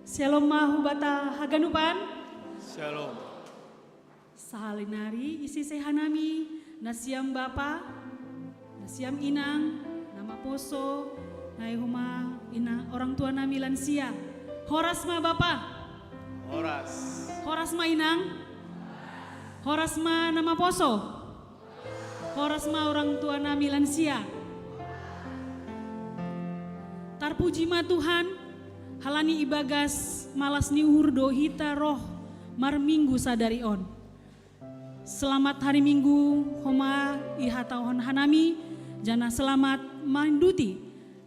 Shalom mahubata haganupan. Shalom. Sahalinari isi sehanami nasiam bapa, nasiam inang, nama poso, naihuma ina orang tua nami lansia. Horas ma bapa. Horas. Horas ma inang. Horas ma nama poso. Horas ma orang tua nami lansia. Tarpuji ma Tuhan. Halani ibagas malas niuhur dohita roh mar minggu sadari on. Selamat hari minggu homa ihatauhon hanami jana selamat manduti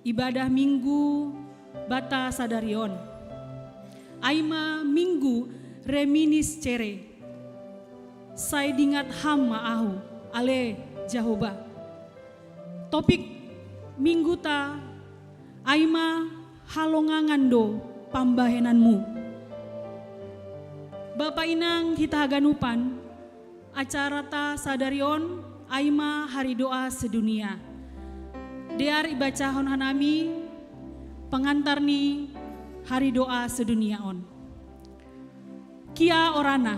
ibadah minggu bata sadari on. Aima minggu reminis cere. Saya dingat hama ahu ale Jehovah. Topik minggu ta aima halongangan do pambahenanmu. Bapak inang kita haganupan acara ta sadarion aima hari doa sedunia. Dear ibacahon hanami pengantar ni hari doa sedunia on. Kia orana.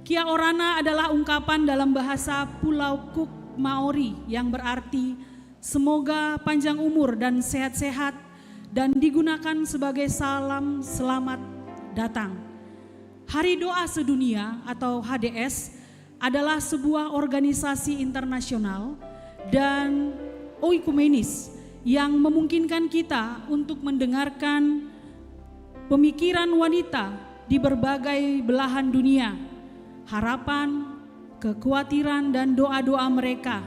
Kia orana adalah ungkapan dalam bahasa Pulau Cook Maori yang berarti semoga panjang umur dan sehat-sehat dan digunakan sebagai salam selamat datang. Hari Doa Sedunia atau HDS adalah sebuah organisasi internasional dan oikumenis yang memungkinkan kita untuk mendengarkan pemikiran wanita di berbagai belahan dunia, harapan, kekhawatiran dan doa-doa mereka.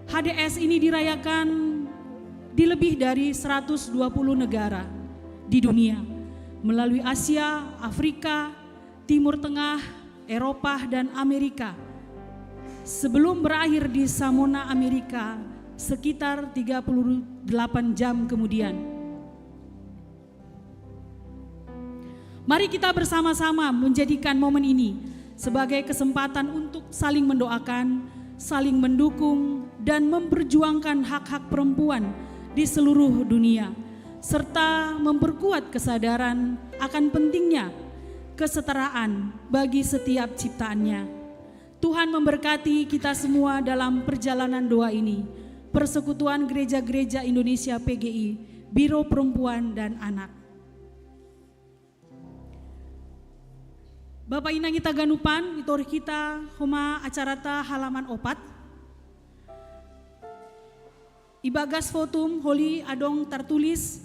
HDS ini dirayakan di lebih dari 120 negara di dunia melalui Asia, Afrika, Timur Tengah, Eropa, dan Amerika. Sebelum berakhir di Samona, Amerika sekitar 38 jam kemudian. Mari kita bersama-sama menjadikan momen ini sebagai kesempatan untuk saling mendoakan, saling mendukung dan memperjuangkan hak-hak perempuan di seluruh dunia, serta memperkuat kesadaran akan pentingnya kesetaraan bagi setiap ciptaannya. Tuhan memberkati kita semua dalam perjalanan doa ini. Persekutuan Gereja-Gereja Indonesia PGI, Biro Perempuan dan Anak. Bapak inang kita ganupan, itor kita homa acarata halaman opat. Ibagas fotum holi adong tertulis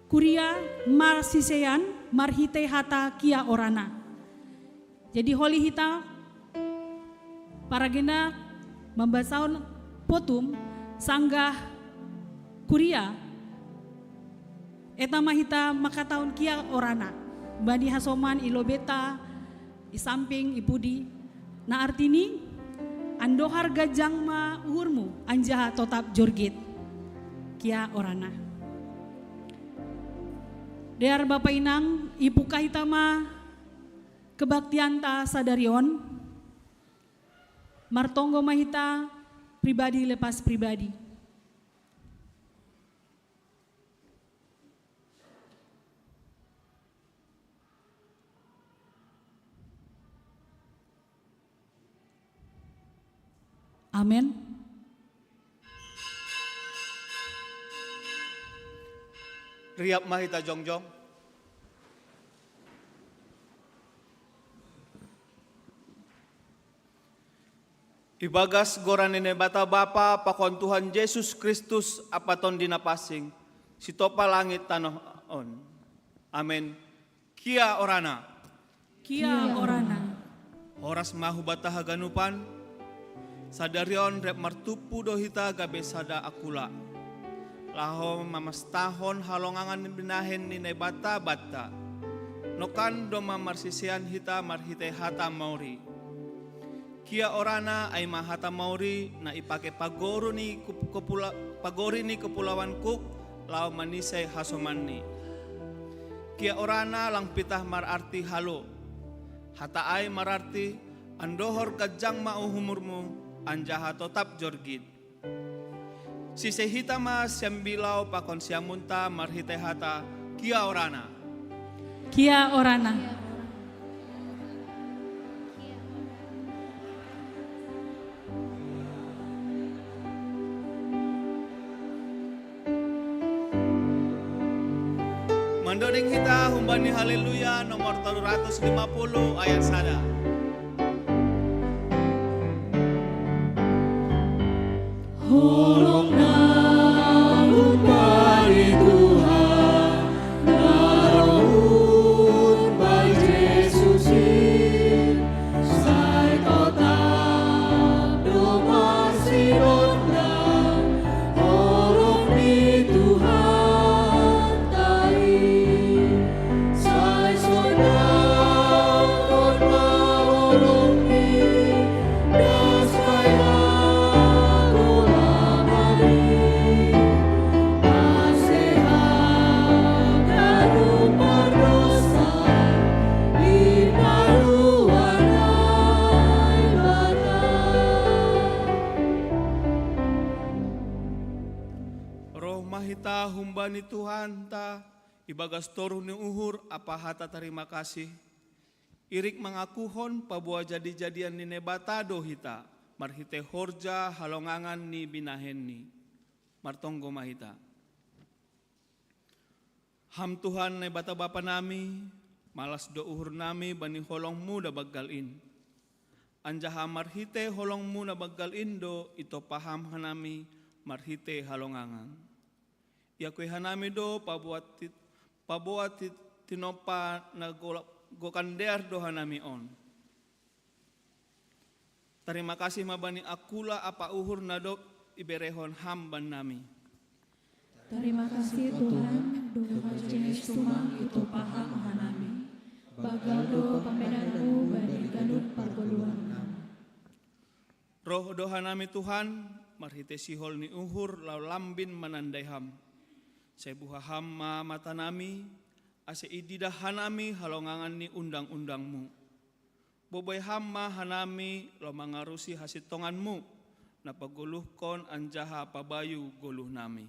Kuria mar sisean marhite hata kia orana. Jadi holi hita para gena membasaun fotum sanggah Kuria etama hita makataun kia orana. Bani hasoman ilobeta isamping ipudi na artini ando harga jangma urmu anjaha totap jorgit kia orana. Dear Bapak inang ibu kahitama kebaktian ta sadarion martonggo mahita pribadi lepas pribadi. Amin. Riap mahita jongjong. Ibagas goranene bata bapa pakon Tuhan Yesus Kristus apaton dinapasing sitopa langit tanah on. Amin. Kia orana. Kia orana. Horas mahu bata haganupan. Sadarion rep martupu dohita gabe sada akula. Laho mamastahon halongangan binahen ni bata-bata. Nokan doma marsisian hita marhite hata mauri. Kia orana ay mahata mauri na ipake pagori ni kepulauan Cook lao manisay hasomanni. Kia orana lang pitah mararti halo. Hata ay mararti andohor kajang mauhumurmu anjaha totap jorgit. Sisehitama siambilau pakon siamunta marhite hata kia orana. Kia orana. Mandoding kita humbani haleluya nomor 350 ayat sada. Holonglah humbani Tuhan, narohun bai Yesusin, sai totam domasi dondang, holong ni Tuhan tai, sai sonang kon maholong ni, das kaya mahita humbani Tuhan ta ibagas toruh ni uhur apa hata terima kasih irik mengakuhon pabua jadi-jadian ni nebata dohita marhite horja halongangan ni binahenni martonggo mahita ham Tuhan nebata bapa nami malas do uhur nami bani holongmu da bagalin anjaha marhite holongmu na bagalin do ito paham hanami marhite halongangan ya kue hanami do pabuat tinopa na gokandear do hanami on. Terima kasih mabani akula apa uhur na do iberehon hamban nami. Terima kasih Tuhan, do jenis tumang itu paham hanami. Bagal do pamenanmu bani ganut pargoluan nam. Roh do hanami Tuhan, marhite sihol ni uhur lau lambin manandai ham. Sebuah hamma mata nami, ase ididah hanami halongangan ni undang-undangmu. Boboy hamma hanami lo mangarusi hasitonganmu, napaguluhkon anjaha pabayu goluh nami.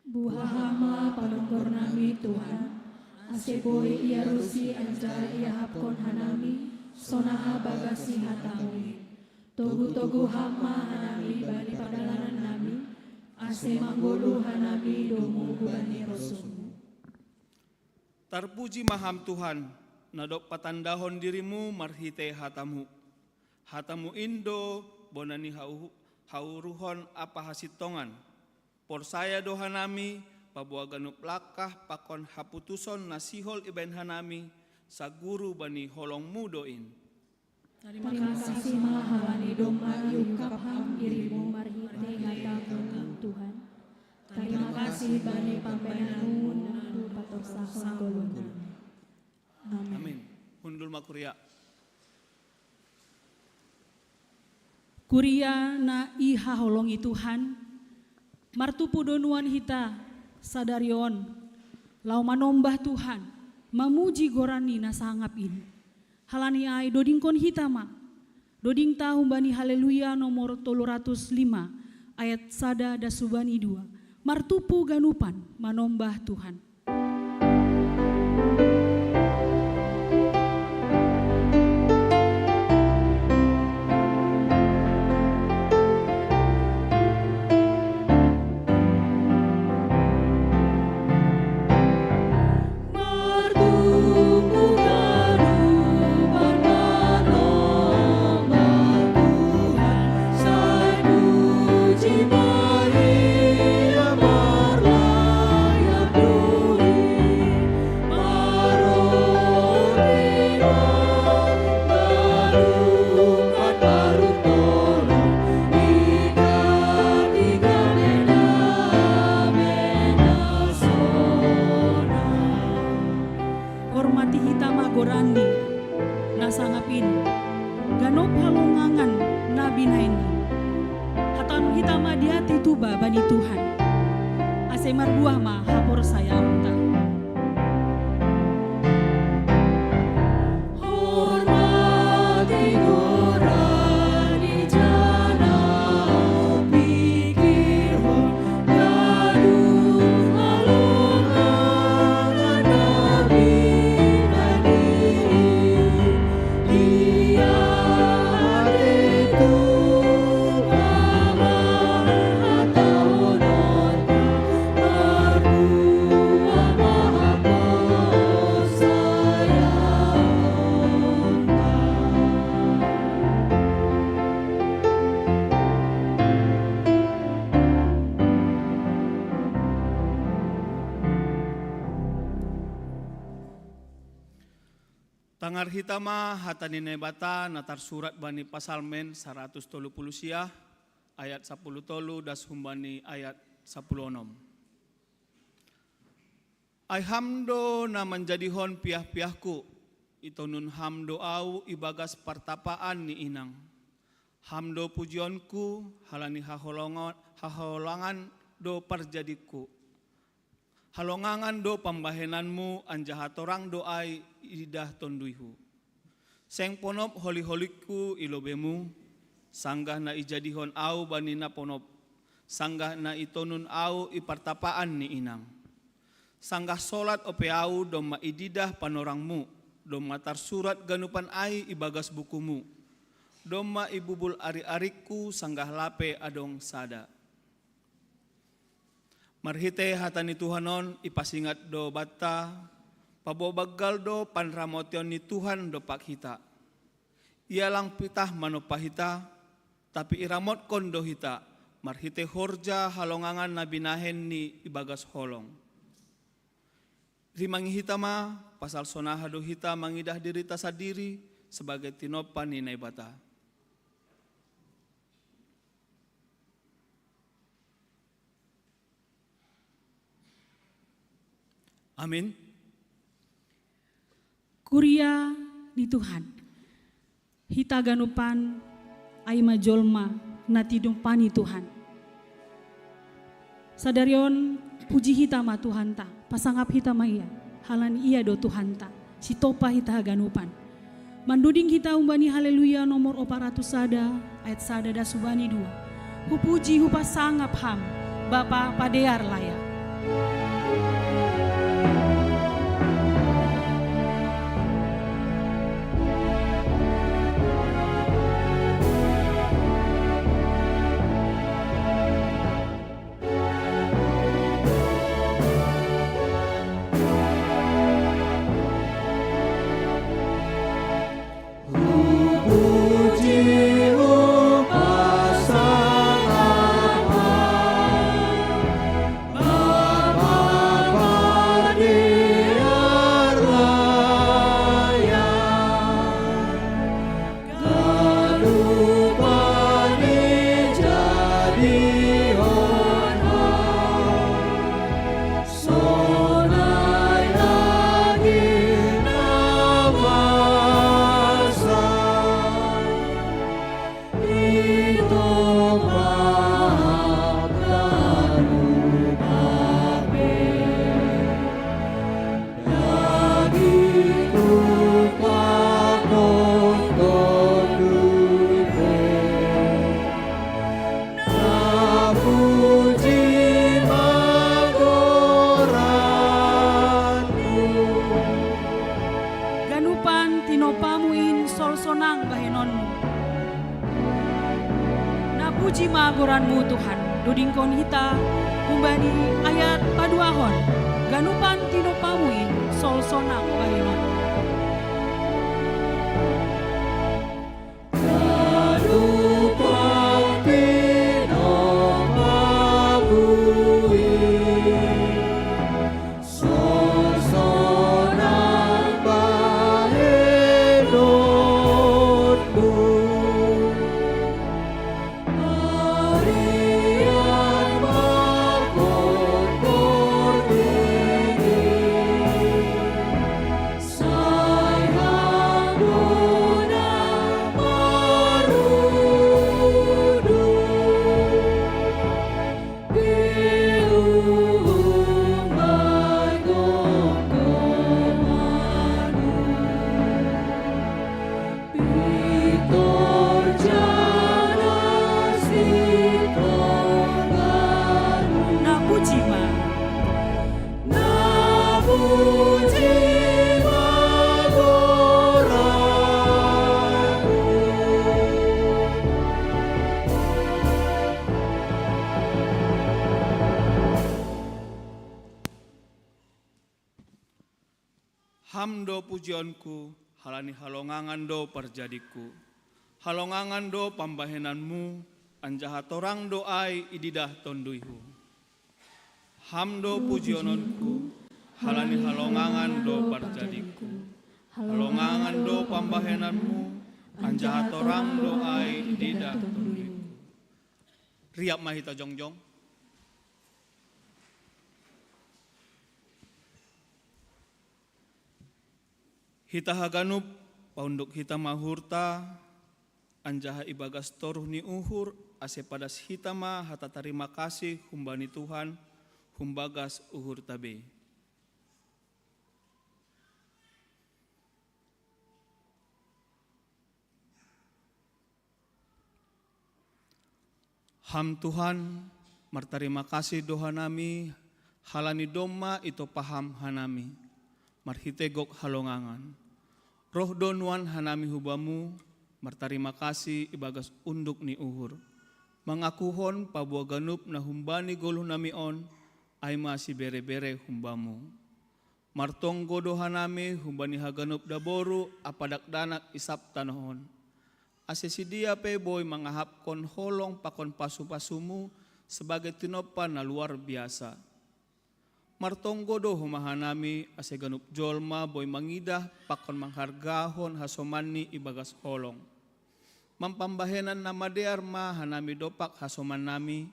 Buah hama panonggor nami Tuhan, ase boy ia rusi anjaha ia hapkon hanami, sonaha bagasi hatamu. Togu-togu hama hanami bani padalanan nami, ase manggulu hanami domu bani rosumu. Terpuji maham Tuhan, nadok patandahon dirimu marhite hatamu. Hatamu indo bonani hauruhon apa hasitongan. Por saya do hanami, pabua ganup lakah pakon haputuson nasihol iben hanami, saguru bani holongmu doin. Terima kasih mahalani doma yukap ham dirimu marhite hatamu Tuhan. Terima kasih bani pambenanmu nandu patorsahon golongan. Amin. Amin. Hundul makuria. Kuria na iha holongi Tuhan, martupu donuan hita sadarion, lau manombah Tuhan, mamuji gorani na sangapin. Halani ai dodingkon hitama, doding tahun bani haleluya nomor 305 ayat sada dasubani 2, martupu ganupan manombah Tuhan. Bani Tuhan, asemar buah ma hapor saya unta. Hormati gorani jana pikir Tangar hitama hatani nebata natar surat bani pasalmen 130 siah ayat 10 tolu das humbani ayat 10 Ai hamdo na menjadihon piah-piahku itonun hamdo au ibagas partapaan ni inang. Hamdo pujionku halani haholangan do parjadiku. Halongangan do pambahenanmu anjahatorang doai idah tonduihu. Seng ponop holi-holiku ilobemu, sanggah na ijadihon au banina ponop, sanggah na itonun au ipartapaan ni inang. Sanggah solat ope au doma ididah panorangmu, doma tar surat ganupan ai ibagas bukumu, doma ibubul ari-ariku sanggah lape adong sada. Marhite hatani Tuhanon ipasingat do bata, pabobagal do panramotion ni Tuhan do pakhita. Ia lang pitah manopahita, tapi iramot kondo hita, marhite horja halongangan na binahen ni ibagas holong. Rimangi hita ma, pasal sonaha do hita mangidah diri tasadiri sebagai tinopan ni naibata. Amin. Kuria di Tuhan. Hita ganupan aima jolma natidumpani Tuhan. Sadarion puji hita ma Tuhan ta. Pasangap hita ma ia. Halan ia do Tuhan ta. Si topa hita ganupan. Manduding hita umbani haleluya nomor 400 sada ayat sada da subani 2. Hupuji hupa sangap ham. Bapa padear layak. Puji magoranmu Tuhan, dudingkon hita, umbani ayat paduahon, ganupan tinopamuin, sol sonang bahinon. Hamdo pujionku, halani halongangan do parjadiku. Halongangan do pambahenanmu, anjahatorang doai ididah tonduihu. Hamdo pujiononku, halani halongangan do parjadiku. halongangan do pambahenanmu, anjahat orang doai tidak tuli. Riap mahita jongjong. Hita haganup, paunduk hita mahurta, anjaha ibagas toruh ni uhur, ase padas hita ma hata terima kasih humbani Tuhan, humbagas uhur tabe. Ham Tuhan, martarima kasih doha nami, halani doma itu paham hanami, marhitegok halongangan. Roh donuan hanami hubamu, martarima kasih ibagas unduk ni uhur. Mengakuhon pabua ganup na humbani goluh nami on, ay masih bere-bere humbamu. Martonggo doha nami humbani haganup daboru apadak danak isap tanohon. Asesidia pe boy mangahapkon holong pakon pasu-pasumu sebagai tinopan na luar biasa. Martonggo do humahanami ase ganup jolma boy mangidah pakon manghargahon hasomani ibagas holong. Mampambahenan nama dear ma hanami dopak hasoman nami,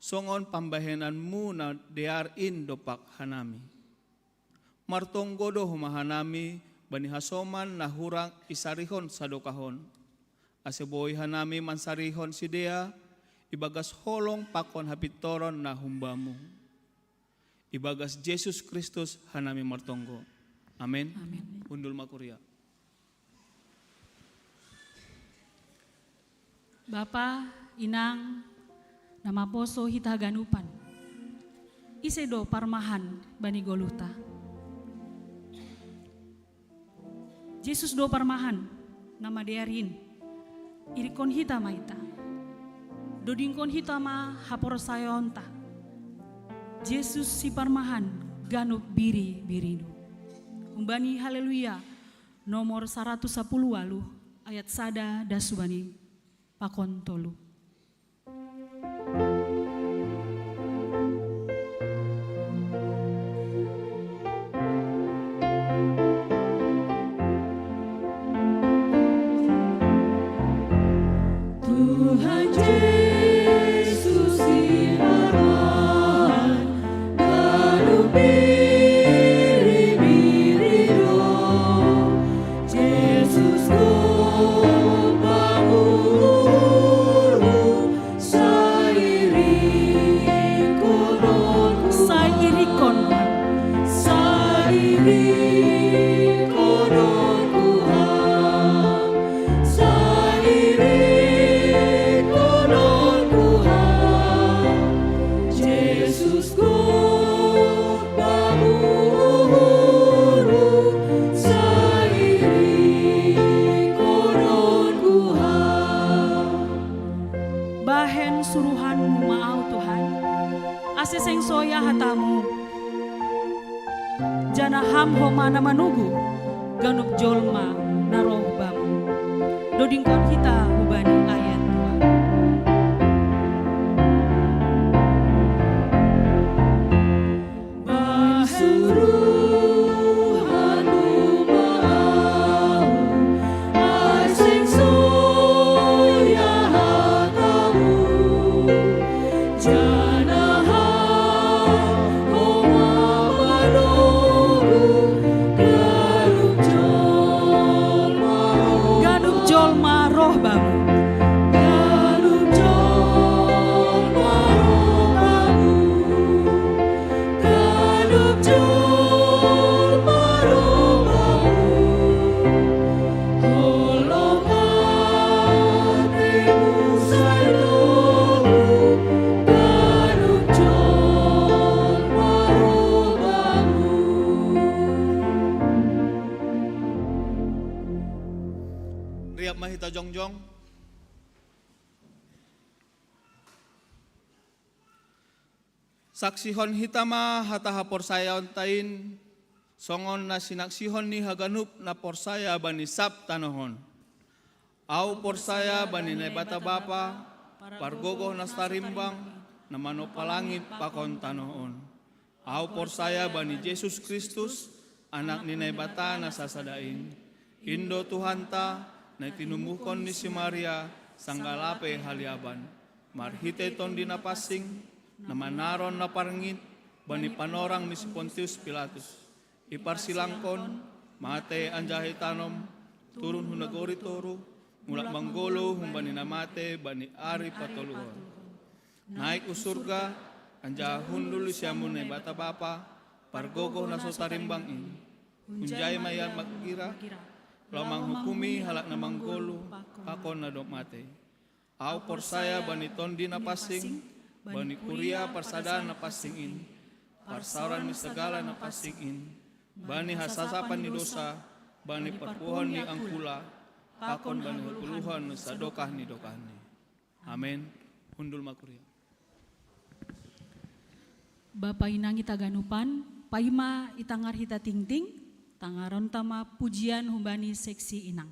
songon pambahenanmu na dearin dopak hanami. Martonggo do humahanami bani hasoman na hurang isarihon sadokahon. Ase boy hanami mansarihon sidea, ibagas holong pakon hapitoron na humbamu. Ibagas Yesus Kristus hanami martonggo. Amin. Amin. Undul makuria. Bapa, Inang, nama poso hita ganupan. Isedo parmahan bani goluta. Yesus do parmahan nama dearin. Irikon hita maita. Dodingkon hita ma hapor sayonta. Yesus si parmahan ganup biri-biridu. Umbani haleluya nomor 110 walu ayat sada dasubani pakon tolu. Tuhan Yesus si parmahan ganup biri-biridu. Yesus Bahen suruhanmu maau Tuhan, ase seng soya hatamu. Jana ham homana manugu, ganup jolma naroh bamu. Dodingkon hita hubani ayat Tuhan. Riap mahita jongjong. Saksihon hitama hata hapor saya ontain, songon na sinaksihon ni haganup na porsaya bani sab tanohon. Au porsaya bani nebata bapa, pargogoh nastarimbang, na manopalangit pakon tanohon. Au porsaya bani Yesus Kristus, anak ni Naibata na sasadain. Indo Tuhanta, na tinumuhkon ni si Maria, sanggalape haliaban. Marhite ton dinapasing, na manaron na parangit, bani panorang ni si Pontius Pilatus. Iparsilangkon, mate anjahe tanom, turun hunagori toro, mulak manggolo humbani namate, bani ari patoluan. Naik usurga, anja hundul siamun na bata bapa, pargogo na sotarimbangin. Unjay mayan magkira, lamang hukumi halak na manggolo, pakon na mate. Au porsaya bani tondi na pasing, bani kuria parsada na pasingin, parsaran ni segala na pasingin, bani hasasapan ni dosa, bani perpuhan ni angkula, pakon bani hukuluhan sa dokah ni dokahni. Amin. Hundul makuria. Bapa inang ita ganupan, paima itangar hita tingting, tangaron tama pujian humbani seksi inang.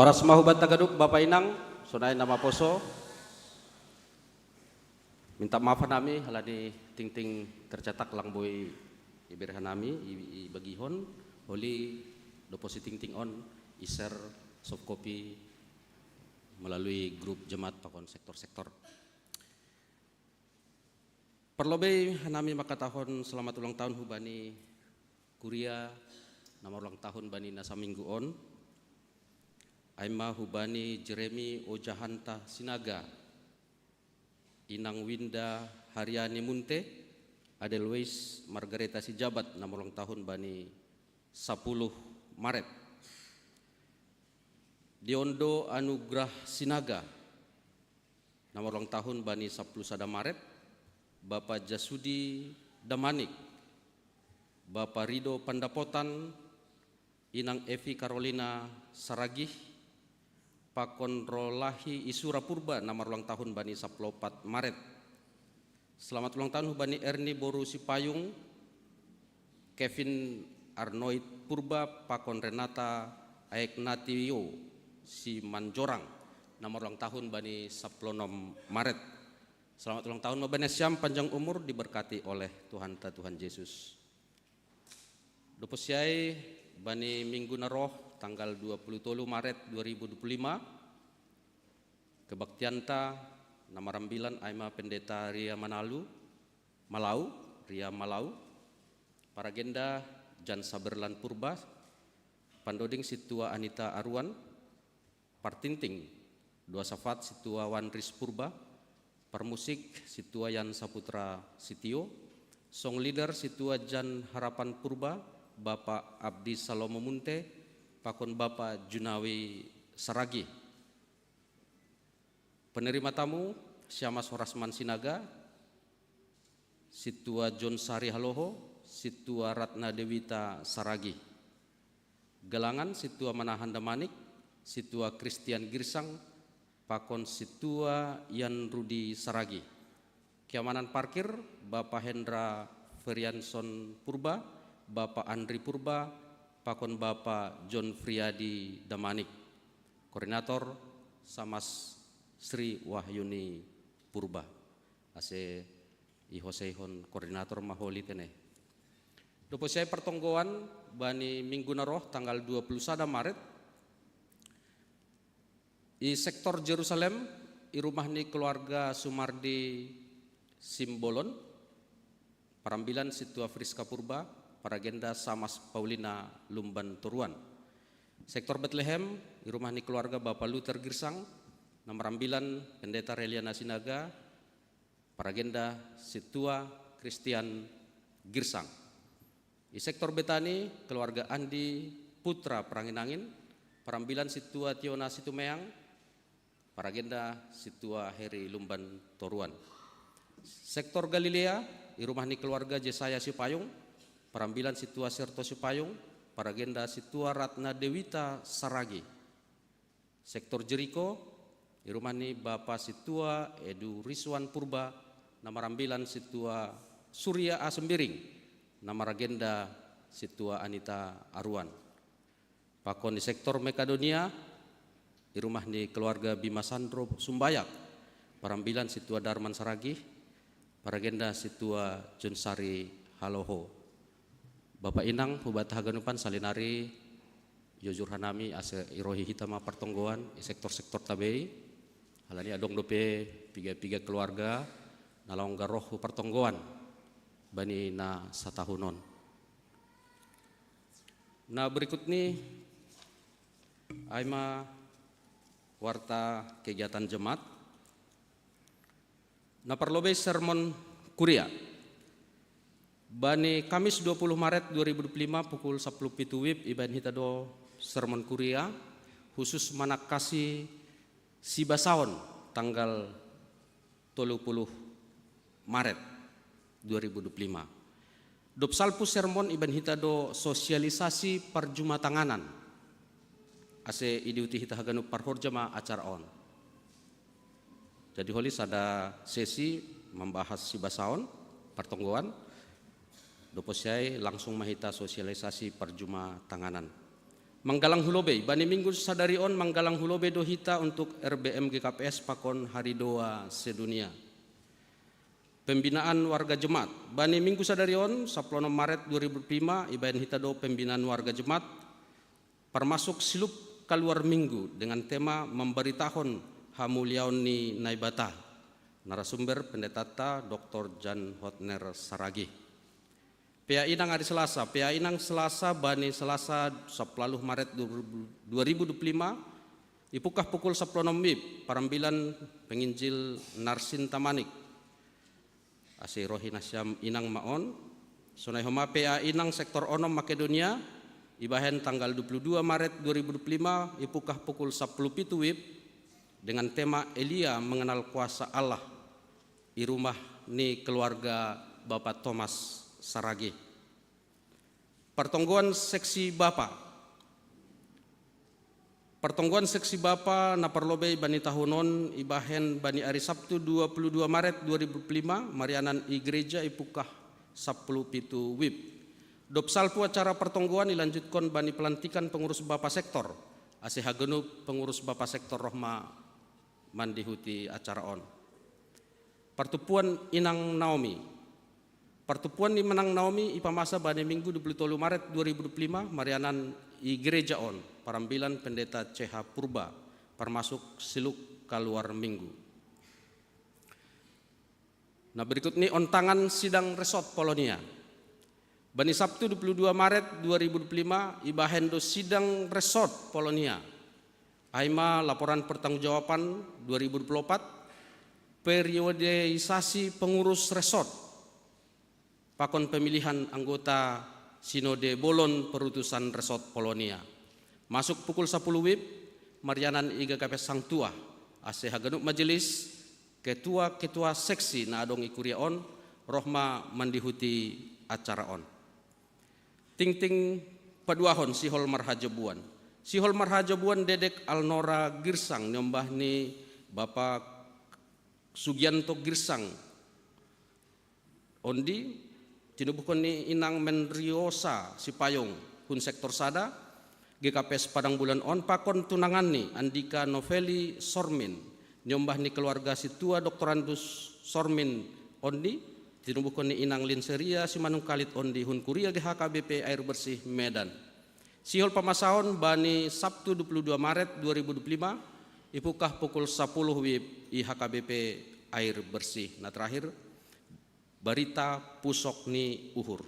Horas mahubat tagaduk Bapak Inang, sunai nama poso. Minta maaf nami halani ting-ting tercetak lang boy ibirhan nami ibagihon holi doposi ting-ting on iser soft copy melalui grup jemaat pakon sektor-sektor. Perlobe nami makatahon selamat ulang tahun hubani Kuria nama ulang tahun bani nasa minggu on. Aima hubani Jeremy Ojahanta Sinaga, Inang Winda Haryani Munte, Adelweis Margareta Sijabat nama ulang tahun bani 10 Maret. Diondo Anugrah Sinaga, nama ulang tahun bani 10 Maret. Bapak Jasudi Damanik, Bapak Rido Pandapotan, Inang Evi Carolina Saragih, Pakon Rolahi Isura Purba nama ulang tahun bani 14 Maret. Selamat ulang tahun bani Erni Boru Sipayung, Kevin Arnoid Purba, Pakon Renata Aeknatio Si Manjorang nama ulang tahun bani 16 Maret. Selamat ulang tahun Mbak Syam, panjang umur diberkati oleh Tuhan Yesus. Doposiai bani Minggu Naroh tanggal 23 Maret 2025 kebaktianta nama rambilan Aima Pendeta Ria Malau Paragenda Jan Saberlan Purba Pandoding Situa Anita Arwan Partinting Dua Safat Situa Wanris Purba Permusik Situa Yan Saputra Sitio Song Leader Situa Jan Harapan Purba Bapak Abdi Salomo Munte Pakon Bapak Junawi Saragi. Penerima tamu Syamas Horasman Sinaga, Situa John Sari Haloho, Situa Ratna Dewita Saragi. Gelangan Situa Manahan Damanik, Situa Christian Girsang, Pakon Situa Yan Rudi Saragi. Keamanan parkir Bapak Hendra Ferianson Purba, Bapak Andri Purba, Pakon Bapak John Friadi Damanik, Koordinator Samas Sri Wahyuni Purba, ase ihoseihon koordinator maholi tene. Doposai pertonggoan bani Minggu Naroh tanggal 21 Maret i sektor Jerusalem i rumah ni keluarga Sumardi Simbolon, Parambilan Situa Friska Purba, Paragenda Samas Paulina Lumban Turuan. Sektor Bethlehem, di rumah ni keluarga Bapak Luther Girsang, nomor rambilan Pendeta Reliana Sinaga, Paragenda Situa Christian Girsang. Di sektor Betani, keluarga Andi Putra Peranginangin, Parambilan Situa Tiona Situmeang, Paragenda Situa Heri Lumban Toruan. Sektor Galilea, di rumah ni keluarga Jesaya Sipayung, Parambilan Situa Serto Sipayung, Paragenda Situa Ratna Dewita Saragi. Sektor Jeriko, di rumah ni Bapak Situa Edu Rizwan Purba, nama rambilan Situa Surya A. Sembiring, nama Ragenda Situa Anita Arwan. Pakon di sektor Mekadonia, di rumah ni keluarga Bima Sandro Sumbayak, Parambilan Situa Darman Saragi, Paragenda Situa Jonsari Haloho. Bapak Inang Hubat Haganupan Salinari Jujur Hanami ase irohi hitama pertonggoan di sektor-sektor tabei halani adong dope piga-piga keluarga nalong garoh pertonggoan bani na satahunon. Nah berikut nih aima warta kegiatan jemaat. Nah perlobe sermon Kuria. Bani Kamis 20 Maret 2025 pukul 10 WIB Iban Hitado Sermon Kuria khusus manakasi Sibasaon tanggal 30 Maret 2025. Dopsalpu sermon Iban Hitado sosialisasi perjumatanganan ase idiuti hita haganu parhorjama acara on. Jadi holis ada sesi membahas Sibasaon pertonggoan. Doposiai langsung mahita sosialisasi perjuma tanganan. Manggalang Hulobe, bani minggu sadarion Manggalang Hulobe dohita untuk RBM GKPS pakon hari doa sedunia. Pembinaan warga jemaat, bani minggu sadarion 10 Maret 2005 ibayan hita do pembinaan warga jemaat termasuk silup keluar minggu dengan tema memberitahuan hamuliaon ni naibata. Narasumber pendeta Dr. Jan Hotner Saragi. PA Inang hari Selasa, PA Inang Selasa bani Selasa 10 Maret 2025 ipukah pukul 10 WIB parambilan penginjil Narsin Tamanik Ase Rohin Asyam Inang Maon Sunai Homa PA Inang Sektor Onom Makedonia ibahen tanggal 22 Maret 2025 ipukah pukul 10 WIB dengan tema Elia mengenal kuasa Allah di rumah ni keluarga Bapak Thomas Saragi. Pertongguan seksi Bapa na perlobe bani tahunon ibahen bani hari Sabtu 22 Maret 2005 marianan i gereja ipukah 10 WIB. Dopsalpu acara pertongguan dilanjutkan bani pelantikan pengurus Bapa sektor. Ase hagenuk pengurus Bapa sektor Rohma mandihuti acara on. Pertupuan Inang Naomi. Pertupuan di Menang Naomi ipamasa bani minggu 23 Maret 2025 marianan i gereja on parambilan pendeta CH Purba termasuk siluk keluar minggu. Nah berikut ini ontangan sidang resort Polonia. Bani Sabtu 22 Maret 2025 ibahendo sidang resort Polonia. Aima laporan pertanggungjawaban 2024 periodeisasi pengurus resort pakon pemilihan anggota Sinode Bolon Perutusan Resort Polonia. Masuk pukul 10 WIB, marianan IGKP Sang Tua, ase hagenuk majelis, ketua seksi na adong ikuria on, rohma mandihuti acara on. Ting-ting paduahon Sihol Marhajabuan. Sihol Marhajabuan dedek Alnora Girsang, nyombah ni Bapak Sugianto Girsang. Ondi, tinubukon ni Inang Menriosa Sipayong hun sektor sada GKPS Padang Bulan on pakon tunangan ni Andika Noveli Sormin nyombah ni keluarga situa Doktorandus Sormin ondi tinubukon ni Inang Linseria Simanung Kalit ondi hun kuria GHKBP Air Bersih Medan. Sihol pamasahon bani Sabtu 22 Maret 2025 ipukah pukul 10 WIB IHKBP Air Bersih. Nah terakhir Barita Pusok ni Uhur.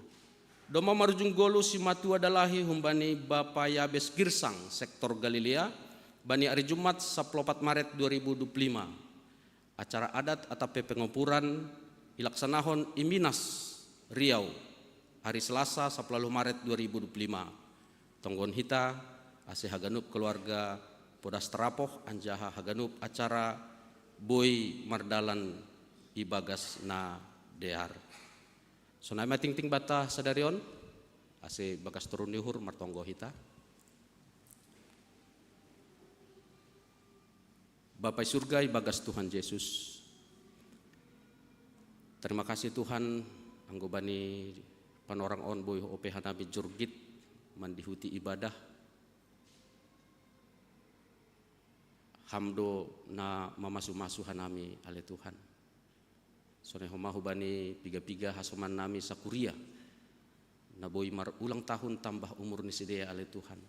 Doma marujung golu si matu adalahi humbani Bapa Yabes Girsang sektor Galilea bani hari Jumat 14 Maret 2025. Acara adat atau pengupuran ilaksanahon Iminas Riau hari Selasa 10 Maret 2025. Tonggon hita ase haganup keluarga Podas Terapoh anjaha haganup acara Boy Mardalan Ibagas na Dehar. Sonai ting-ting bata sadarion ase bagas turun dihur martonggo hita. Bapak surga bagas Tuhan Yesus. Terima kasih Tuhan anggo bani panorang on boy OPH Nabi Jurgit mandihuti ibadah. Hamdo na mamasu-masu hanami ale Tuhan. Sone homa hubani piga-piga hasoman nami sakuria. Naboi mar ulang tahun tambah umur ni sidea ale Tuhan.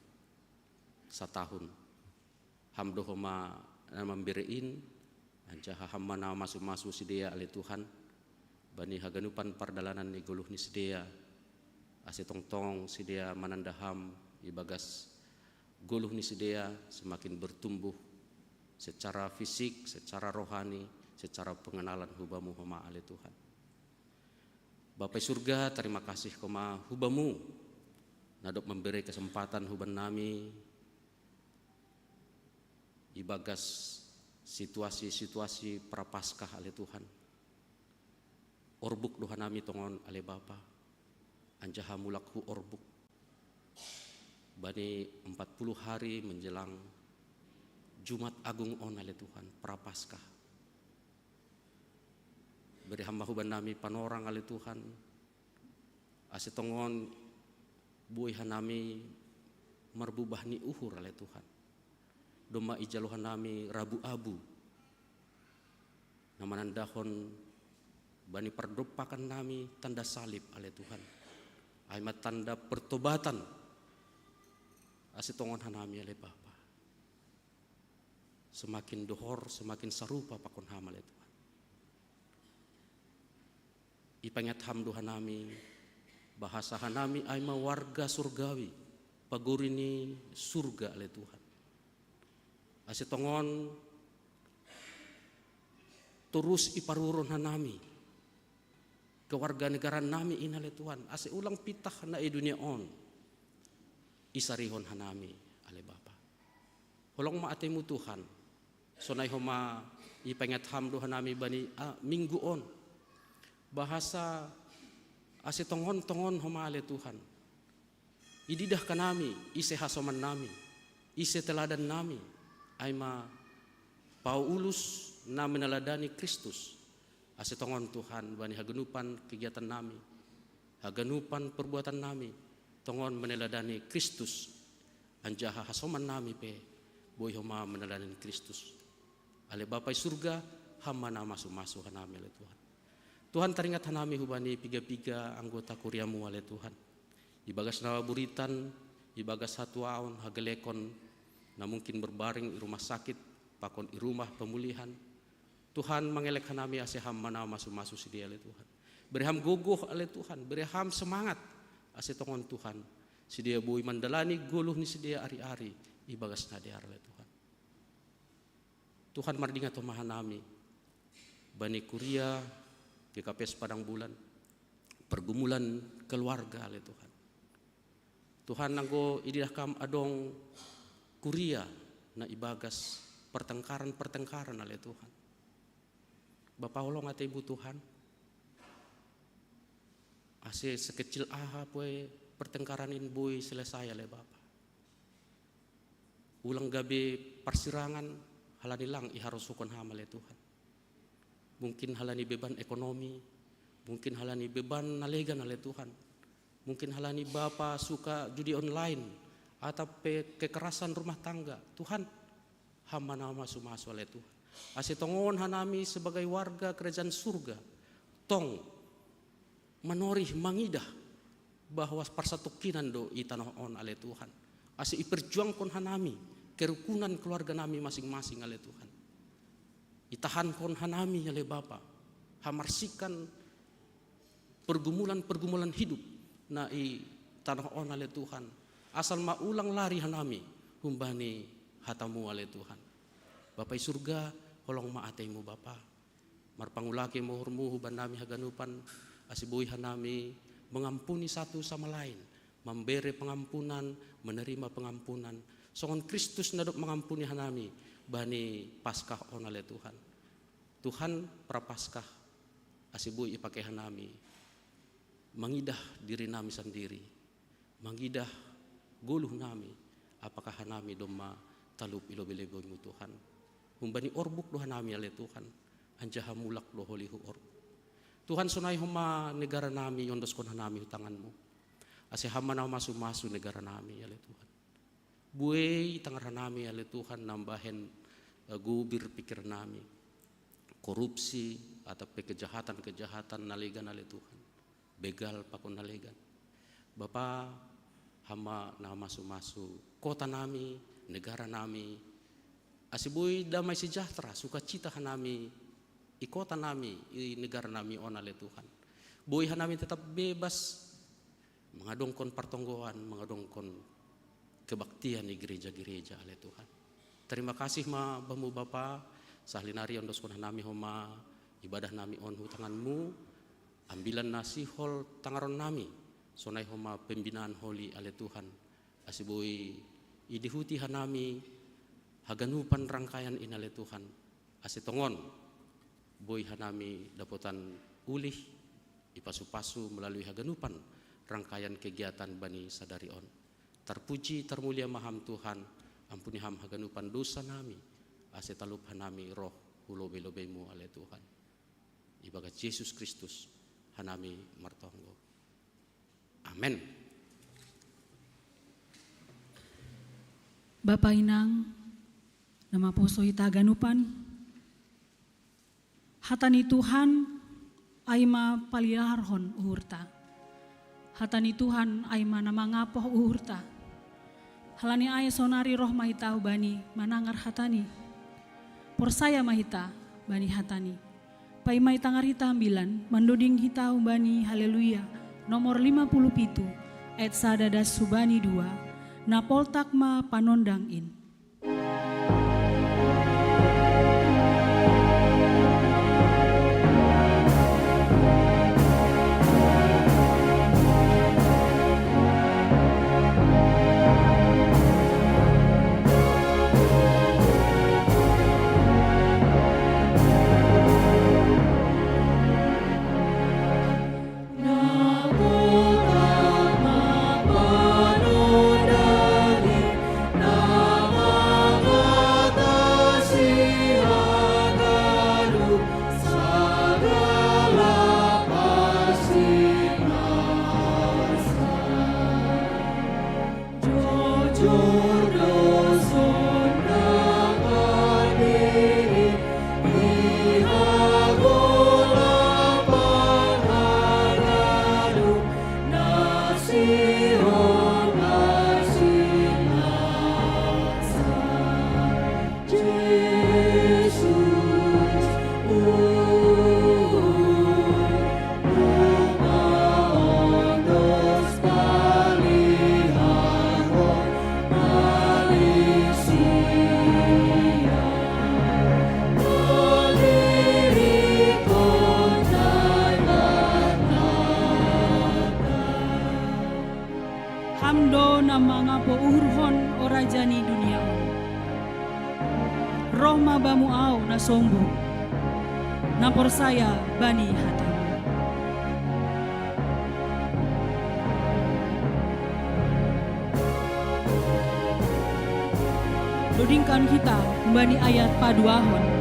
Satahun. Hamdo homa memberein anjaha hamma na masu-masu sidea ale Tuhan. Bani haganupan pardalanan ni goluh ni sidea. Ase tong-tong sidea manandaham ibagas goluh ni sidea semakin bertumbuh secara fisik, secara rohani, secara pengenalan hubamu homa ale Tuhan. Bapak surga terima kasih koma hubamu nadok memberi kesempatan huban nami ibagas situasi-situasi prapaskah ale Tuhan. Orbuk Tuhan nami tongon ale Bapa anjaha mulakhu orbuk bani 40 hari menjelang Jumat Agung on ale Tuhan prapaskah. Beri hamba huban nami panorang ale Tuhan. Ase tongon buih hanami merbubah ni uhur ale Tuhan. Doma ijaluhan nami rabu abu. Namanandahon bani perdopakan nami tanda salib ale Tuhan. Aimat tanda pertobatan asitongon hanami ale Bapa. Semakin dohor, semakin sarupa pakon ham ale Tuhan. Ipangat ham Tuhan nami, bahasa hanami aima warga surgawi, pagurini surga ale Tuhan. Asitongon terus iparurun hanami, kewarga negara nami inale Tuhan. Ase ulang pitah na dunia on, isarihon hanami ale Bapa. Holong maatemu Tuhan, sonay homa ipangat ham Tuhan nami bani minggu on. Bahasa ase tongon homa ale Tuhan. Ididah kanami, ise hasoman nami, ise teladan nami, aima Paulus na meneladani Kristus. Ase tongon Tuhan bani hagenupan kegiatan nami, hagenupan perbuatan nami, tongon meneladani Kristus. Anjaha hasoman nami pe, boy homa meneladani Kristus. Ale Bapai surga, hama na masu-masu hanami ale Tuhan. Tuhan teringat hanami hubani piga-piga anggota kuriamu ale Tuhan. Ibagas nawa buritan, ibagas satu aun hagelekon, na mungkin berbaring di rumah sakit, pakon di rumah pemulihan. Tuhan mengelek hanami ase ham mana masu-masu si dia ale Tuhan. Berham gogoh ale Tuhan, berham semangat ase tongon Tuhan. Si dia bui mandalani guluh ni si dia ari-ari, ibagas na dia ale Tuhan. Tuhan mardinga tomahan nami, bani kuria, GKPS Padang Bulan, pergumulan keluarga ale Tuhan. Tuhan nanggo ididah kam adong kuria na ibagas pertengkaran ale Tuhan. Bapak holong ate ibu Tuhan. Ase sekecil aha poe pertengkaran in boy selesai ale Bapak. Ulang gabe persirangan halani lang iharusukon ham ale Tuhan. Mungkin halani beban ekonomi, mungkin halani beban nalegan ale Tuhan. Mungkin halani Bapa suka judi online atau kekerasan rumah tangga. Tuhan, hamba nama masu-masu ale Tuhan. Ase tongon hanami sebagai warga kerajaan surga, tong menorih mangidah bahwa persatukinan do itanah on ale Tuhan. Ase iperjuangkon hanami kerukunan keluarga nami masing-masing ale Tuhan. Itahan kon hanami ale Bapa, hamarsikan pergumulan hidup na i tanah on ale Tuhan. Asal maulang lari hanami humbani hatamu ale Tuhan. Bapai surga, holong maatemu Bapa. Marpangulaki mohormu huban nami haganupan asibuhi hanami mengampuni satu sama lain, memberi pengampunan, menerima pengampunan. Songon Kristus nadok mengampuni hanami bani Paskah on ale Tuhan. Tuhan prapaskah asibuhi ipakai hanami mengidah diri nami sendiri, mengidah guluh nami, apakah hanami doma talup ilobeleboimu Tuhan. Humbani orbuk doha nami ale Tuhan, anjaha mulak do holihu orbuk. Tuhan sunai homa negara nami yondos kon hanami hutanganmu. Ase hama na masu-masu negara nami ale Tuhan. Buai tangar nami ale Tuhan nambahen gubir pikir nami. Korupsi atau kejahatan-kejahatan nalegan ale Tuhan. Begal pakon nalegan. Bapa hama na masu-masu kota nami, negara nami. Asibuy damai sejahtera, sukacita hanami, i kota nami, i negara nami on ale Tuhan. Buhay hanami tetap bebas mengadongkon pertonggoan, mengadongkon kebaktian di gereja-gereja ale Tuhan. Terima kasih ma bamu Bapa, sahlinari ondos kon hanami homa ibadah nami on hutanganmu, ambilan nasihol tangaron nami, sonai homa pembinaan holi ale Tuhan. Asibuy idihuti hanami haganupan rangkaian inale Tuhan. Ase tongon boy hanami dapotan ulih ipasu-pasu melalui haganupan rangkaian kegiatan bani sadari on. Terpuji termulia maham Tuhan, ampuni ham haganupan dosa nami, ase talup hanami roh hulobe-lobemu ale Tuhan. Ibagat Yesus Kristus hanami martonggo. Amen. Bapa inang, nama poso ita ganupan, hatani Tuhan, aima paliharhon uhurta. Hatani Tuhan, aima nama ngapoh uhurta. Halani ay sonari roh mahita ubani, manangar hatani. Porsaya mahita, bani hatani. Paimai tangar hita ambilan, mandoding hita ubani, haleluya. Nomor 57, ayat sadadas subani 2, napol takma panondang in. Hamdo na mga pohurhon o rajani dunia on. Roh mabamu au na sombong, na porsaya bani hatamu. Dudingkan kita bani ayat paduahon.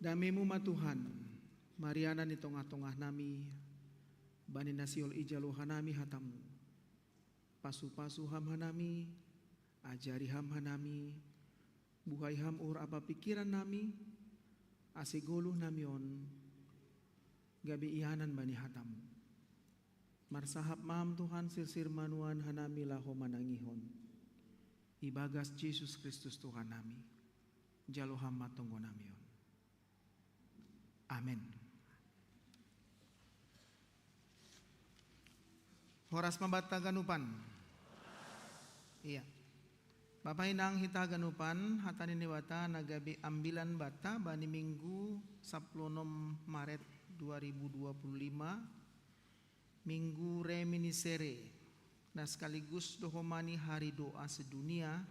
Damemu ma Tuhan, Mariana ni tongah-tongah nami, bani nasiol ijalo hanami hatamu, pasu-pasu ham hanami, ajari ham hanami, buhay ham ur apa pikiran nami, asiguluh nami on, gabi ihanan bani hatamu. Marsahap mam Tuhan sir manuan hanami laho manangihon, ibagas Yesus Kristus Tuhan nami, jalo ham matonggo nami on. Amin. Horas mabata ganupan. Iya. Bapak inang hita ganupan hatani niwata nagabi ambilan bata bani minggu 16 Maret 2025 minggu reminiscere nah sekaligus dohomani hari doa sedunia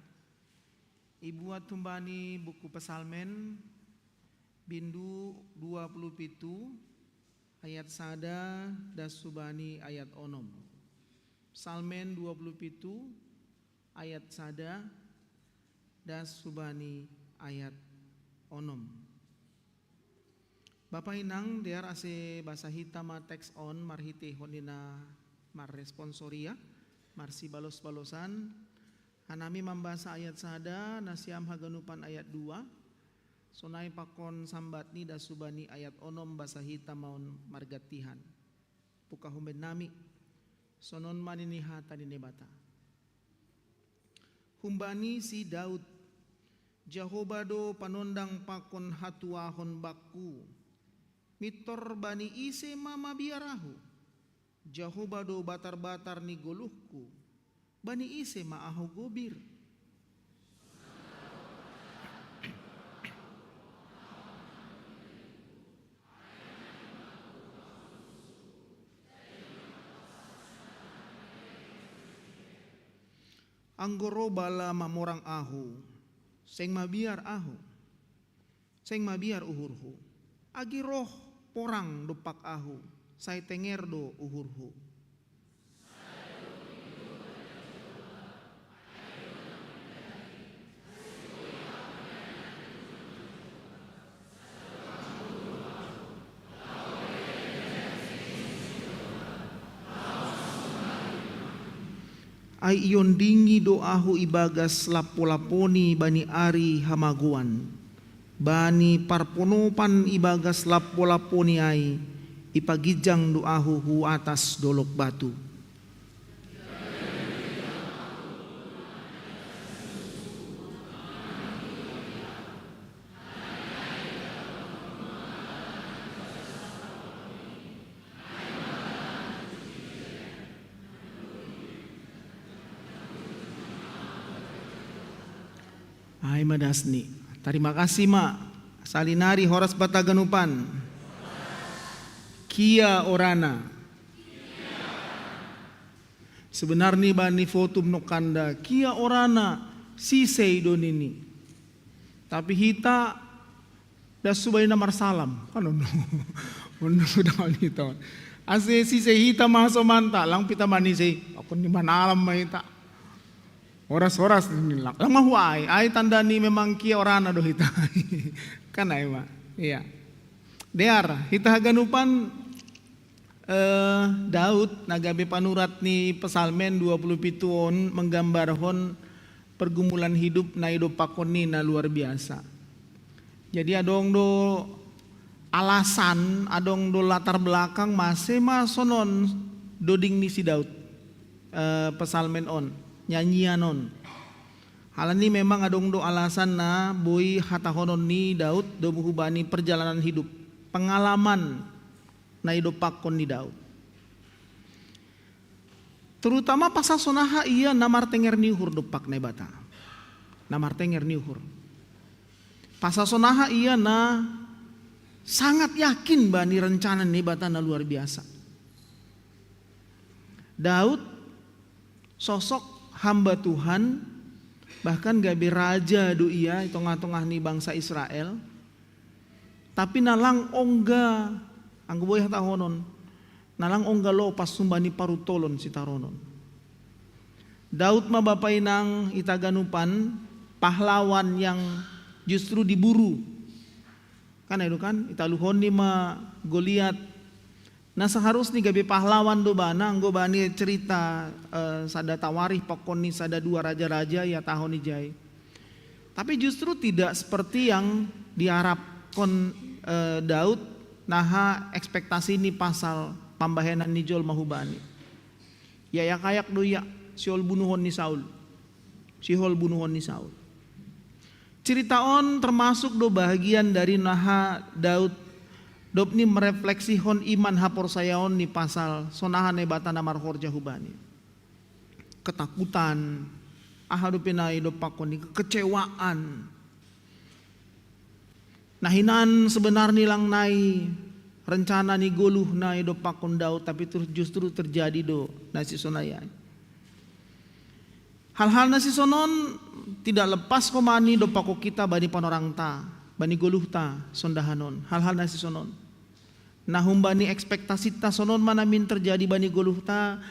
ibuat tumbani buku pesalmen Bindu 27 ayat sada das subani ayat onom. Salmen 27 ayat sada das subani ayat onom. Bapak inang dear ase basa hitam teks on marhite honina mar responsoria, marsi balos-balosan. Hanami membahasa ayat sada, nasiam haganupan ayat 2. Sonai pakon sambatni da subani ayat onom basahita maun margatihan. Pukahumben nami, sonon manini hata ninebata. Humbani si Daud, Jahobado panondang pakon hatuahon baku. Mitor bani ise mama biarahu. Jahobado batar-batar ni goluhku. Bani ise maahu gobir. Anggoro bala mamorang ahu, seng mabiar ahu, seng mabiar uhurhu. Agi roh porang dopak ahu, say tenger do uhurhu. Ay iyon dingi doahu ibagas lapo-laponi bani ari hamaguan. Bani parponopan ibagas lapo-laponi ay ipagijang doahu hu atas dolok batu. Ay madasni. Terima kasih mak. Salinari horas bataganupan. Kia orana. Sebenarnya bani fotum nokanda. Kia orana sisei donini. Tapi hita dah subay namar salam. Ano no? Ano sudah nito. Ase sisei hita maso manta lang pita manisei. Ako ni manalam mahita. Horas-horas lang mahuay ay tanda ni memang kia orana do hita. Kan ay ma. Iya. Dear hita haganupan Daud nagabi panurat ni Pesalmen 27 menggambarhon pergumulan hidup na hidup pakoni na luar biasa. Jadi adong do alasan, adong do latar belakang masih masonon doding ni si Daud Pesalmen on nyanyian on. Hal ini memang adong do alasan na boy hatahonon ni Daud do muhubani perjalanan hidup, pengalaman na hidup pakon ni Daud. Terutama pasal sonaha ia namar tenger niuhur do pak nebata. Namar tenger niuhur. Pasal sonaha ia na sangat yakin bani rencana nebata na luar biasa. Daud sosok hamba Tuhan, bahkan gabi raja do ia tengah-tengah ni bangsa Israel. Tapi nalang ongga anggo boy hatahonon, nalang ongga lo pas sumbani parutolon si taronon. Daud mabapay nang itaganupan pahlawan yang justru diburu. Kan itu kan italuhon ni ma Goliat. Nah seharusnya gabi pahlawan do bana anggo bani cerita sada tawarih pokoni sada dua raja-raja ya tahun ijai. Tapi justru tidak seperti yang diharapkan Daud naha ekspektasi ni pasal pambahenan ni jol mahubani. Ya kayak do ya siol bunuhon ni Saul. Sihol bunuhon ni Saul. Cerita on termasuk do bahagian dari naha Daud dop ni merefleksi hon iman hapor sayaon ni pasal sonahan nebata namar horja hubani. Ketakutan, ahadupinai dop pakon ni kekecewaan. Nahinan sebenarnya lang nai rencana ni goluh nai dop pakon Daud tapi justru terjadi do nasi sonaya. Hal-hal nasi sonon tidak lepas komani dop pako kita bani panorang ta. Bani goluh ta sondahanon hal-hal nasi sonon. Nahum bani ekspektasi ta sonon manamin terjadi bani goluh ta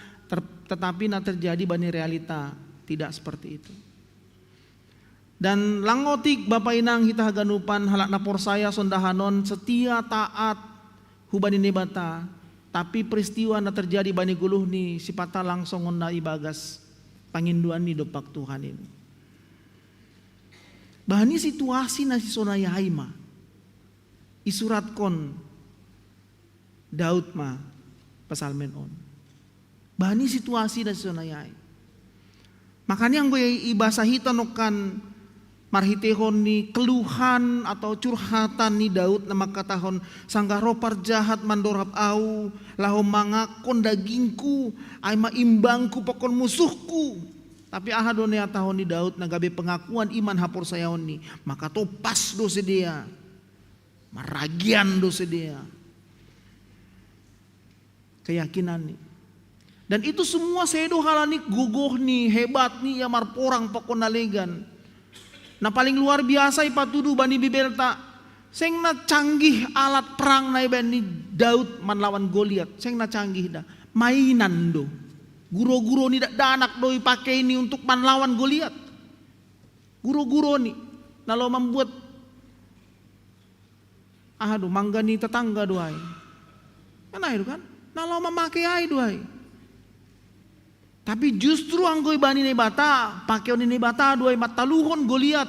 tetapi na terjadi bani realita tidak seperti itu. Dan langotik Bapak Inang hita haganupan halak napor saya sondahanon setia taat hubani nebata Tapi peristiwa na terjadi bani guluh ni sipata langsung na ibagas panginduan ni dopak Tuhan ini. Bahani situasi na si sonayay ma. Isurat kon Daud ma pasalmen on. Bahani situasi na si sonayay. Makanya ang ibasahitan kan marhitehon ni keluhan atau curhatan ni Daud na makatahon sanggaro parjahat mandorap au lahom mangakon dagingku ay maimbangku pokon musuhku. Tapi ahadon ya tahon ni Daud na gabi pengakuan iman hapor sayaon ni maka topas do sedia maragian do sedia keyakinan ni. Dan itu semua sedo halani gugoh ni hebat ni ya marporang pokon nalegan. Nah paling luar biasa ipatudu bani bibelta seng na canggih alat perang na bani Daud man lawan Goliat seng na canggih dah mainan do guro-guro ni da anak do ipakai ini untuk man lawan Goliat guro-guro ni nalo membuat mangga ni tetangga doai kan itu kan nalo memakai ai doai. Tapi justru anggoi bani nebata, pakai oni nebata dua mataluhon Goliat.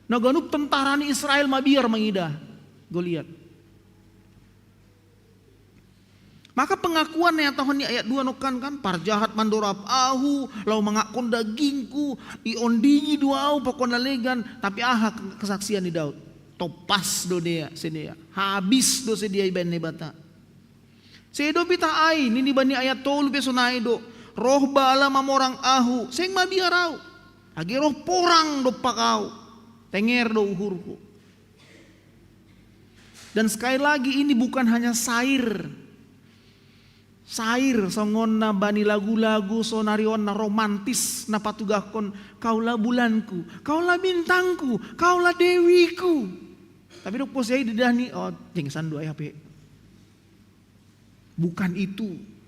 Naganup tentara ni Israel mabiar mangida Goliat. Maka pengakuan yang tahun ni ayat 2 nokan kan parjahat mandorap ahu, lau mangakon dagingku, iondingi dua au pokon legan, tapi kesaksian di Daud. Topas do dia sedia. Habis do sedia iban nebata. Sedo pita ai nini bani ayat 3 pesonai do. Roh bala mamorang ahu seng mabiarau agi roh porang do pakau tenger do uhurku. Dan sekali lagi ini bukan hanya sair songon na bani lagu-lagu sonarion na romantis na patugakon kaulah bulanku, kaulah bintangku, kaulah dewiku. Tapi dok posei didani jengsan dua HP. Bukan itu.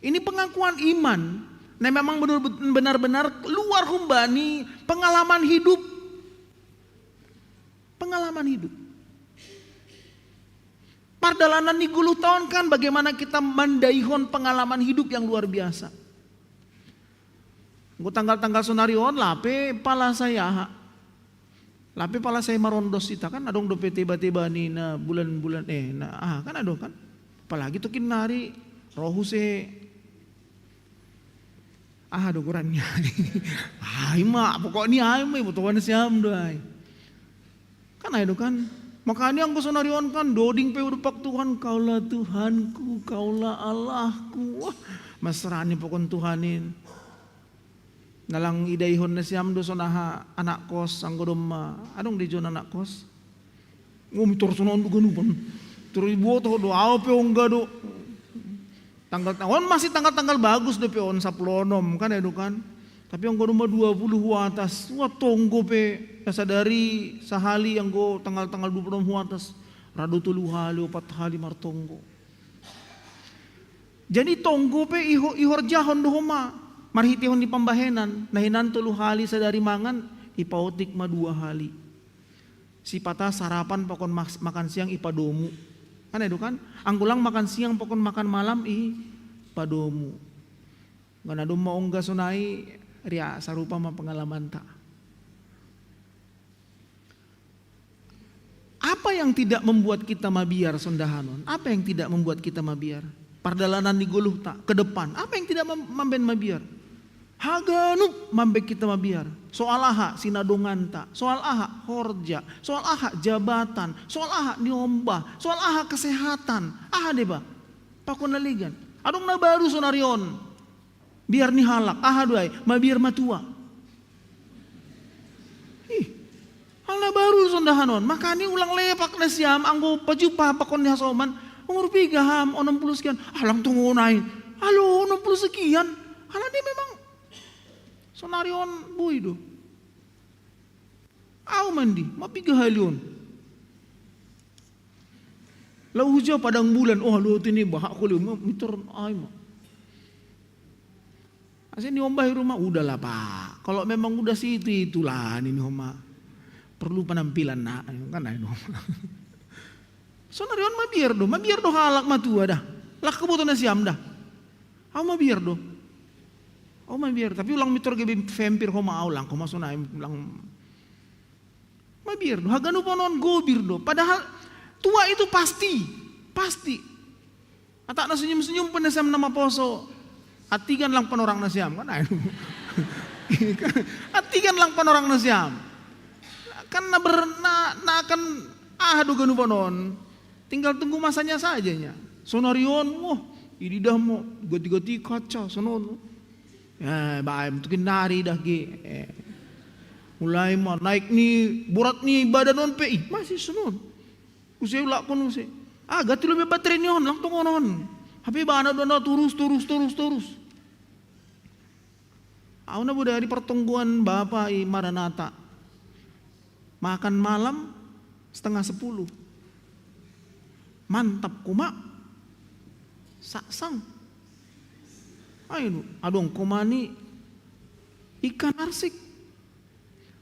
Ini pengakuan iman. Nah memang benar-benar luar humbani pengalaman hidup. Pengalaman hidup. Pardalanan ni 10 tahun kan bagaimana kita mendaihon pengalaman hidup yang luar biasa. Gue tanggal-tanggal sonarion lape pala saya. Lape pala saya marondos kita kan adong dope tiba-tiba ni na bulan-bulan kan adong kan. Apalagi tuh kinari rohu se do kurannya. Ay ma, pokoknya ay ma butuhan siam doy. Kan ay do kan. Makanya ang sonarion kan doding pe udupak Tuhan kaulah Tuhanku, kaulah Allahku. Wah, masrani pokon Tuhanin. Nalang idaihon na siam do sonaha anak kos ang godoma. Adong di jon anak kos. Ngumitor sonon do ganupan. Turu ibu to do aw pe ongga do. Tanggal masih tanggal bagus deh peon saplonom kan edu kan. Tapi yang go 20 atas. Wah tonggo pe sadari sahali yang go tanggal 26 atas. Rado 3 hali 4 hali martonggo. Jadi tonggo pe ihor jahon dohoma. Marhitihon di pambahenan. Nahinan 3 hali sadari mangan ipautik ma 2 hali. Si patah sarapan pokon makan siang ipadomu. Kan itu kan, anggulang makan siang pokon makan malam padomu. Gana dum maongga sunai ria sarupa ma pengalaman ta. Apa yang tidak membuat kita mabiar sondahanon? Apa yang tidak membuat kita mabiar? Pardalanan di guluh tak ke depan. Apa yang tidak mamben mabiar? Haganup mambek kita mabiar. Soal aha sinadongan tak. Soal aha horja. Soal aha jabatan. Soal aha niombah. Soal aha kesehatan. Aha deba. Pakon naligan. Adong na baru sonarion. Biar ni halak. Aha duay. Mabiar matua. Hal na baru sondahanon. Makanya ulang lepak na siyam. Anggo pajupa pakon ni hasoman. Umur pigaham. 60 sekian. Alang tungunay. Halo 60 sekian. Halang di memang. Sonarion boy do. Aw mandi, mapiga halion. Lau hujan padang bulan, oh lu tini bahak kuliah, mitur ay ma. Asin ni ombah rumah, udahlah pak. Kalau memang udah sih itulah ini homa. Perlu penampilan nak, kan ay no. Sonarion mabiar do halak matua dah. Lah kebutuhan na siam dah. Au mabiar do. Au mabiar, tapi ulang mitor gebe vampir ko maulang ko masuna ulang mabiar do. Haganu ponon gobir do. Padahal tua itu pasti. Atak na senyum-senyum penasiam nama poso. Atigan lang panorang nasiam kan ayo. Atigan lang panorang nasiam. Kan na akan do ganu ponon. Tinggal tunggu masanya sajanya. Sonarion, ini dah mau goti-goti kaca sonon. Baik mungkin nari dah mulai mau naik ni burat ni badan non pe masih sonon. Usai ulak pun usai. Gati lebih baterai ni on lang tongonon. Tapi bana dona turus. Aku na budaya di pertungguan Bapak Maranatha. Makan malam 9:30. Mantap kuma. Saksang. Ayo, adong kumani ikan arsik.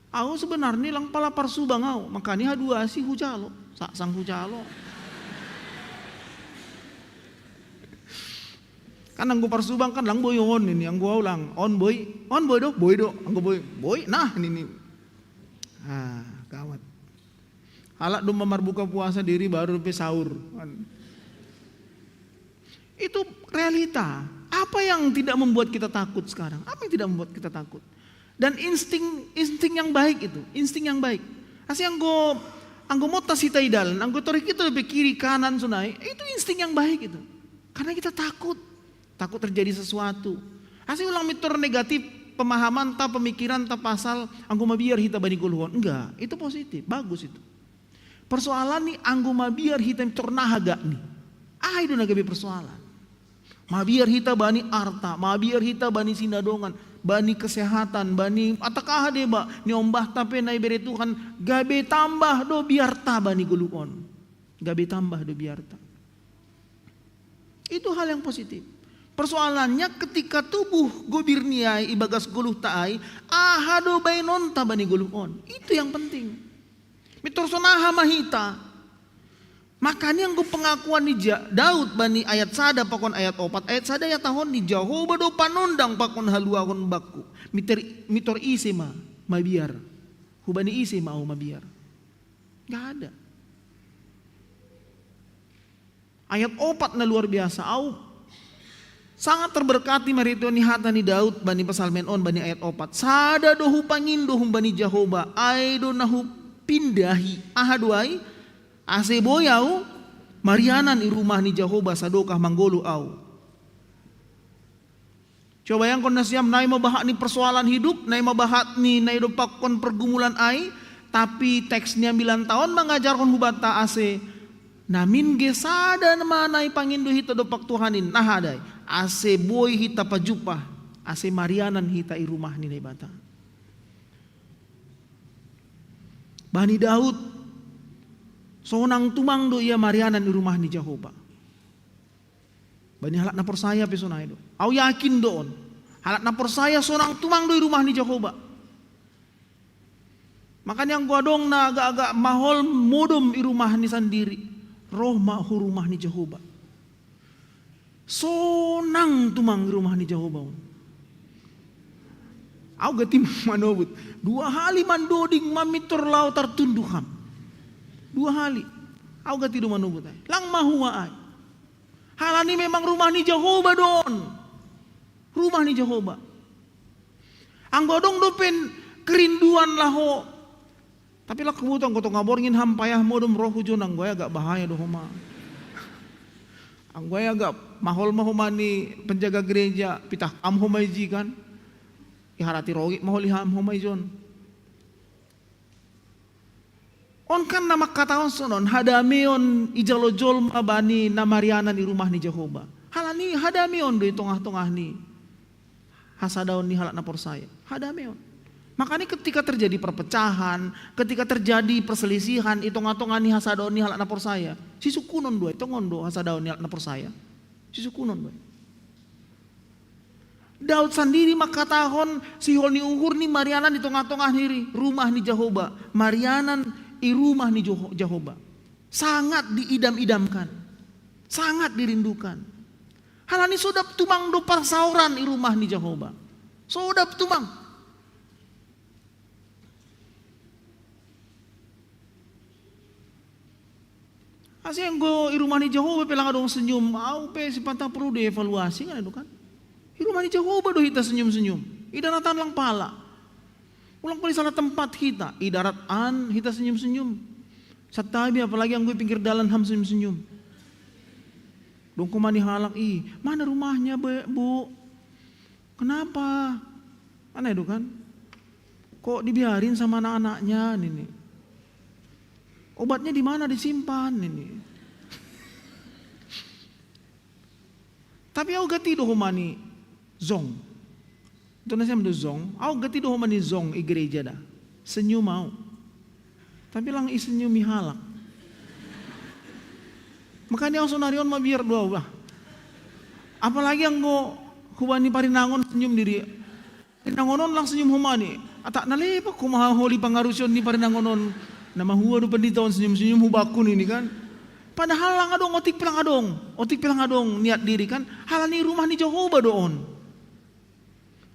Aku sebenarnya lang pala parsu bangau, makanya dua si hujalo, saksang hujalo. Kan anggo parsu bang kan lang boyon ini, anggo ulang on boy do, anggo boy, nah ini. Gawat. Halak do mamar buka puasa diri baru pe sahur. Itu realita. Apa yang tidak membuat kita takut sekarang? Apa yang tidak membuat kita takut? Dan insting yang baik itu, insting yang baik. Asih anggo motas kita idalan, anggo torik itu lebih kiri kanan sunai, itu insting yang baik itu. Karena kita takut terjadi sesuatu. Asih ulang mitor negatif, pemahaman, pemikiran, pasal, anggo mabiar hita bani guluhon. Enggak, itu positif, bagus itu. Persoalan nih anggo mabiar hita mitor nahaga nih. Itu nagabi persoalan. Mabiar hita bani arta, mabiar hita bani sinadongan, bani kesehatan, bani atakah deba ni ombah tapi nai bere Tuhan gabe tambah do biarta bani guluon. Gabe tambah do biarta. Itu hal yang positif. Persoalannya ketika tubuh gobir niai ibagas guluh taai ahado bainon ta bani guluon. Itu yang penting. Mitor sonaha mahita. Makanya anggo pengakuan ni Daud bani ayat sada pakon ayat 4 ayat sada ya tahun ni Jehovah do panondang pakon haluakon bakku mitor isi mabiar hubani isi mau mabiar nggak ada. Ayat 4 na luar biasa sangat terberkati marito ni hata ni Daud bani pasalmen on bani ayat 4 sada dohu pangindo bani Jehovah ay do nahu pindahi ahaduai ase boyau marianan i rumah ni Jehovah sadokah manggolu au. Coba yang kon nasiam nai mabahak ni persoalan hidup, nai mabahak ni nai dopak kon pergumulan ai, tapi teksnya 9 tahun mengajarkan hubata ase namin gesada nama nai pangindu hita dopak Tuhanin nah adai ase boy hita pajupah ase marianan hita i rumah ni nai bata. Bani Daud sonang tumang do ia marianan di rumah ni Jehovah. Bani halak na persaya pesonai do. Au yakin doon. Halak na persaya sonang tumang do di rumah ni Jehovah. Makanya yang gua dong na agak-agak mahol modom di rumah ni sendiri. Roh mahu rumah ni Jehovah. Sonang tumang di rumah ni Jehovah. Au gatim manobut. 2 hali mandoding mamitor lau tertunduham. 2 hali. Au gati do manubut ay. Lang mahuwa ay. Halani memang rumah ni Jehovah don. Rumah ni Jehovah. Ang godong dopen kerinduan laho. Tapi lah kebutuhan kau ngaborngin hampayah modum roh hujon ang goya agak bahaya do homa. Ang goya agak mahol mahomani penjaga gereja pitah am homaiji kan. Iharati rogi mahol iham homaijon. On kan nama kataon sonon hadamion ijalojol mabani namariana di rumah ni Jehovah. Halani hadamion do tongah-tongah ni hasadaon ni halak napor saya. Hadamion. Makanya ketika terjadi perpecahan, ketika terjadi perselisihan, itong-atongan ni hasadaon ni halak napor saya. Si sukunon do itongon do hasadaon ni halak napor saya. Si sukunon do. Daud sendiri makatahon si hol ni uhur ni marianan di tongah-tongah ni rumah ni Jehovah. Marianan i rumah ni Jehovah sangat diidam-idamkan, sangat dirindukan. Halani sodap tumang do parsauran i rumah ni Jehovah. Sodap tumang. Asing go i rumah ni Jehovah pelang adong senyum, au pe sipanta perlu dievaluasi kan itu kan. I rumah ni Jehovah do hita senyum-senyum. Idaratan lang pala. Ulang kali salah tempat kita, idaratan hita senyum-senyum. Satabi apalagi yang gue pinggir dalan ham senyum-senyum. Dong kumani halak, mana rumahnya bu? Kenapa? Mana itu kan? Kok dibiarin sama anak-anaknya ini? Obatnya di mana disimpan ini? Tapi aku gati do humani zong. Itu nasi amdo zong. Aku gati do humani zong i gereja dah. Senyum mau. Tapi lang isenyum halak. Makanya ang sonarion mabiar dua. Apalagi ang go humani parinangon senyum diri. Parinangonon lang senyum humani. Atak nalepak kumahaholi pangarusyon ni parinangonon. Nama huwa do penditaon senyum-senyum hubakun ini kan. Padahal lang adong otik pilang adong niat diri kan. Halani rumah ni Jehovah doon.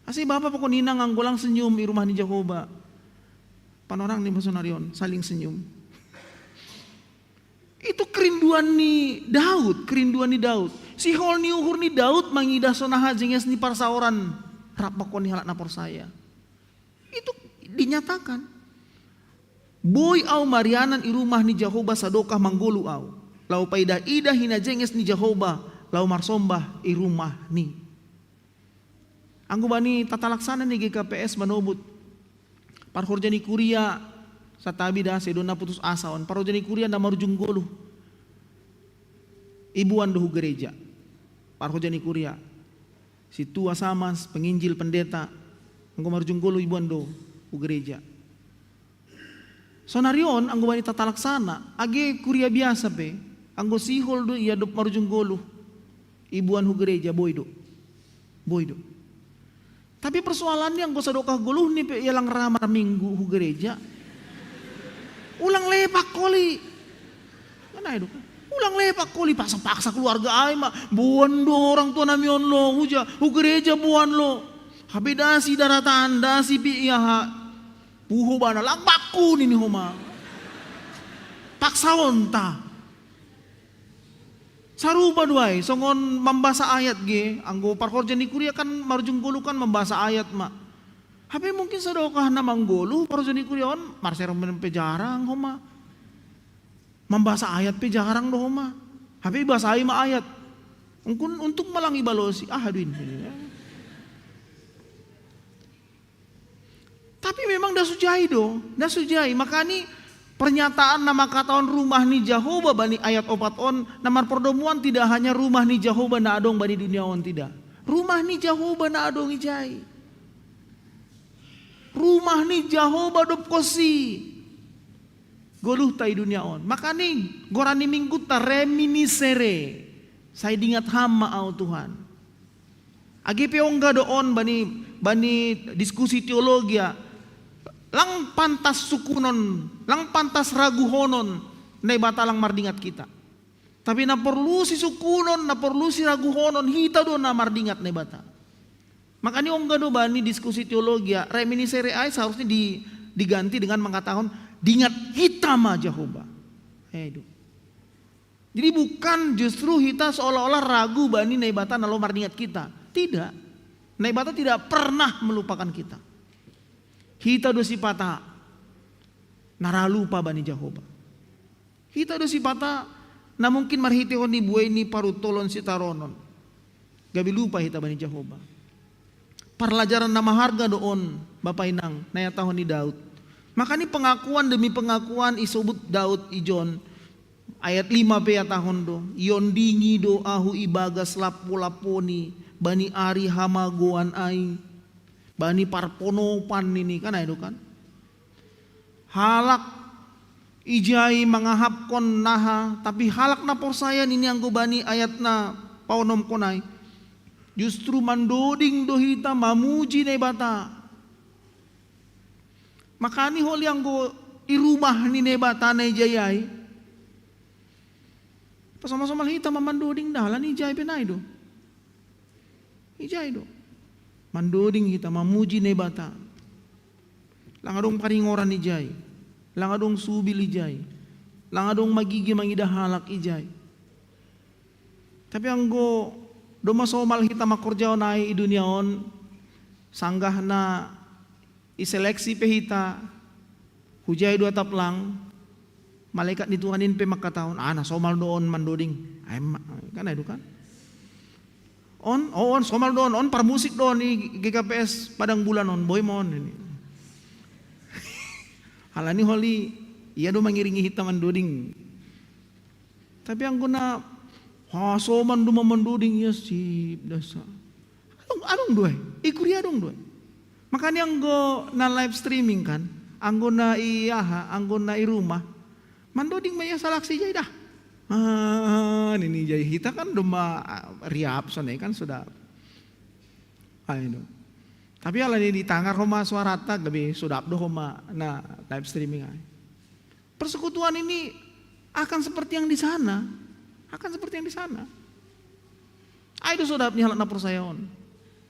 Asi bapak pokok ninang ang golang senyum di rumah ni Jehovah. Panorang ni Masonarion saling senyum. Itu kerinduan ni Daud. Si hol ni uhur ni Daud mangidah sonaha jenges ni parsaoran rapakon ni halak napor saya. Itu dinyatakan. Boy au marianan i rumah ni Jehovah sadokah manggulu au. Lau paidah idah hina jenges ni Jehovah. Lau marsombah i rumah ni. Anggo bani tata laksana ni GKPS manobut. Parhorjani kuria satabi dah sedona putus asaon. Parhorjani kuria na marujung golu. Ibuan dohu gereja. Parhorjani kuria. Si tua samas penginjil pendeta. Anggo marujung golu ibuan dohu gereja. Sonarion anggo bani tata laksana age kuria biasa pe anggo sihol do iya do marujung golu ibuan hu gereja boy do. Tapi persoalannya anggo sadokah goluh ni pe ialang ramar minggu hu gereja ulang lepak koli mana itu ulang lepak koli paksa keluarga ai mah buan do orang tua namion lo hu gereja buan lo habidasi daratan dasi pi iya puho bana lang baku nini homa. Paksaon ta. Sarupa duai songon membasa ayat ge anggo parkorja ni kuria kan marujung golu kan membasa ayat ma. Hape mungkin sadokah na manggolu parkorja ni kuria on marsero pe jarang homa. Membasa ayat pe jarang do homa. Hape bahasa ma ayat. Ungkun untuk malangi balosi aduin. Tapi memang dah sujai. Makanya pernyataan nama katawan rumah ni Jehovah bani ayat opat on namar perdomuan tidak hanya rumah ni Jehovah na adong bani dunia on tidak. Rumah ni Jehovah na adong ijai. Rumah ni Jehovah dop kosi. Goluh tai dunia on. Makanya gorani minggu ta reminiscere. Saya dingat hama au Tuhan. Agi peongga doon bani diskusi teologi ya. Lang pantas sukunon, lang pantas raguhonon, na ibata lang mardingat kita. Tapi na perlu si sukunon, na perlu si raguhonon, hita do na mardingat na ibata. Makanya ongga do bani diskusi teologi, reminiscere ay seharusnya diganti dengan mengatakan dingat hita ma Jehovah. Jadi bukan justru hita seolah-olah ragu bani na ibata na lo mardingat kita. Tidak. Na ibata tidak pernah melupakan kita. Hita do sipata naralupa bani Jehovah. Hita do sipata na mungkin marhitihon ni buhay ni parutolon si taronon. Gabi lupa hita bani Jehovah. Parlajaran na maharga doon Bapak Inang nayatahon ni Daud. Maka ni pengakuan demi pengakuan isobut Daud ijon ayat 5 pe tahun do. Iyon dingi do ahu ibagas lapo-laponi bani ari hamagoan aing. Bani parponopan ini kan itu kan. Halak ijai mangahapkon naha tapi halak na porsayan ini anggo bani ayat na paunom konai. Justru mandoding dohita mamuji na ibata. Makani holi anggo irumah ni nebata na ijayai. Pasama-sama hita mamandoding dahalan ijay penay do. Ijai do. Mandoding hita mamuji nebata. Langadong paringoran ijai. Langadong subil ijai. Langadong magigi mangida halak ijai. Tapi anggo do masomal hita makorjao nai i duniaon sanggah na iseleksi pe hita hujai dua taplang malaikat ni Tuhanin pe makataon na somal doon mandoding ay kan itu kan on somal doon on par musik doon i GKPS Padang Bulan on boy mon ini halani holi iya do mangiringi hita mandoding tapi ang guna soman do mandoding ya si dasa adong doy ikuria dong doy makanya anggo na live streaming kan anggo na iyaha anggo na i rumah mandoding maya salaksi jay dah ini jay hita kan duma riap sana kan sudah tapi ala ni ditangar homa suarata gabi sudah abdo homa na live streaming ay persekutuan ini akan seperti yang di sana ay do sudah nihalak na persayaon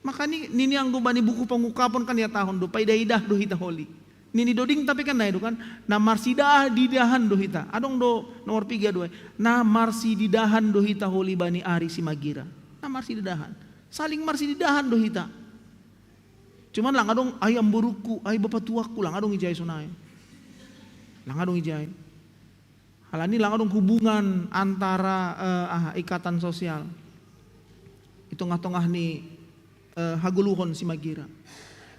makanya nini anggo bani buku pengukapon kan ya tahun do paidah-idah do hita holi nini doding tapi kan itu kan na marsidah didahan do hita adong do nomor 3 do na marsi didahan do hita holi bani ari simagira na marsi didahan saling marsi didahan do hita cuman lang adong ay amburuku ay bapak tuaku lang adong ijay sunay lang adong ijay halani lang adong hubungan antara ikatan sosial itu ngatongah ni haguluhon si magira.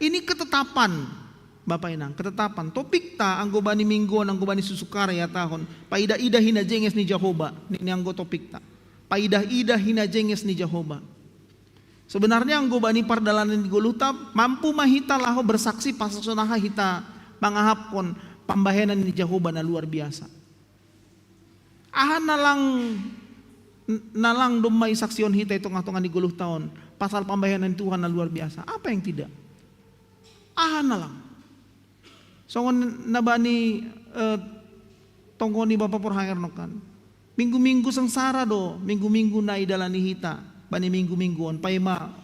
Ini ketetapan Bapak Inang, ketetapan. Topik ta anggo bani mingguan anggo bani susukara ya tahun. Paidah-idah hina jenges ni Jehovah. Ini anggo topik ta. Paidah-idah hina jenges ni Jehovah. Sebenarnya anggo bani pardalanan di golutab mampu mahita laho bersaksi pasasonaha hita mangahapkon pambahenan ni Jehovah na luar biasa. Nalang dumay saksion hita itu ngatongan di goluh tahun. Pasal pembayaran Tuhan na luar biasa. Apa yang tidak? Na lang. Songon nabani tonggoni Bapak Porhanger nokan. Minggu-minggu sengsara do, minggu-minggu na idalani hita, bani minggu-mingguon paima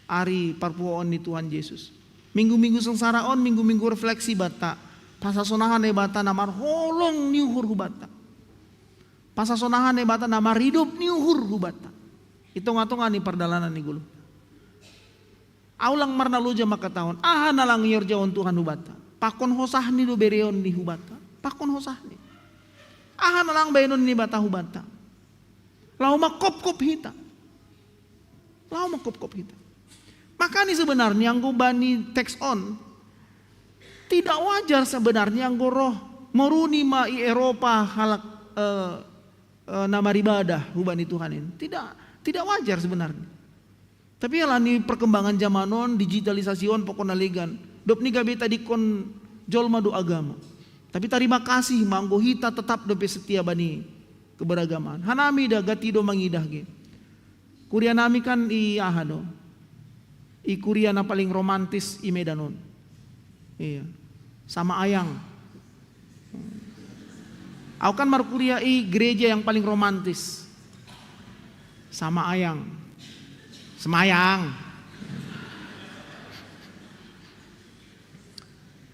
ari parpuon ni Tuhan Yesus. Minggu-minggu sengsara on, minggu-minggu refleksi bata. Pasasonahan e bata namar holong niuhur hubata. Pasasonahan e bata namar hidup niuhur hubata. Itong-atongan ni perdalanan ni gulu. Aulang marna luja maka tahun. Na lang yorjaon Tuhan hubata. Pakon hosah ni do bereon ni hubata. Pakon hosah ni. Na lang bayon ni bata hubata. Lau makop-kop hita. Maka ni sebenarnya anggo bani text on. Tidak wajar sebenarnya anggo roh moruni ma i Eropa halak nama ibadah hubani Tuhanin. Tidak wajar sebenarnya. Tapi yalah ni perkembangan zamanon, digitalisasion pokoknya legan. Dop ni gabe tadi kon jolma do agama. Tapi terima kasih manggo hita tetap dope setia bani keberagaman. Hanami da gati do mangidah ge. Kuria nami kan i ahado. I kuria na paling romantis i Medanon. Iya. Sama ayang. Aku kan markuria i gereja yang paling romantis. Sama ayang. Semayang.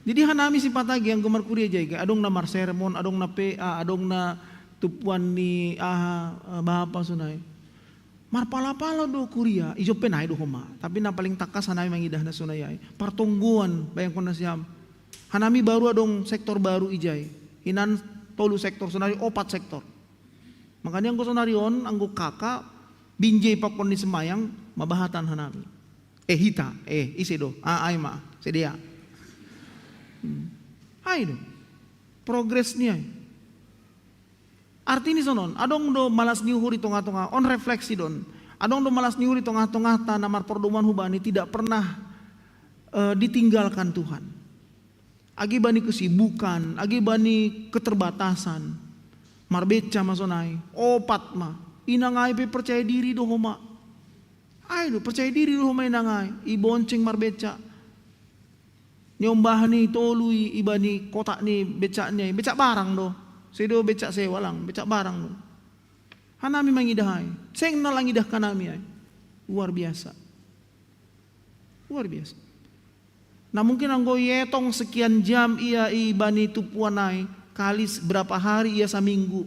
Jadi hanami si patagi yang gemar kuria jaga. Adong na mar sermon, adong na PA, adong na tupuan ni bahapa sunay. Mar pala-pala do kuria, ijo penay do homa. Tapi na paling takas hanami mangidah na sunayay. Partungguan bayang ko na siyam. Hanami baru adong sektor baru ijay. Hinan tolu sektor sunay, 4 sektor. Makanya anggo sunarion, anggo kakak binjay pakon ni semayang mabahatan hanami. Hita, isi do. Ay ma, sedia. Ay do. Progresnya. Arti ni sonon, adong do malas niuhuri tonga-tonga, on refleksi don. Adong do malas niuhuri tonga-tonga ta namar perdoman hubani tidak pernah ditinggalkan Tuhan. Agi bani kesibukan, agi bani keterbatasan. Marbeca masonai, opat ma. Inangay pe percaya diri do homa. Ay do percaya diri do homa inangay. Ibonceng marbeca. Nyombahan ni tolui ibani kotak ni becaknya, becak barang do. Sedo becak sewa lang, becak barang do. Hanami mangidahay. Seng na lang idah kanami ay. Luar biasa. Luar biasa. Nah mungkin anggo yetong sekian jam ia ibani tupuanai, kali berapa hari ia saminggu,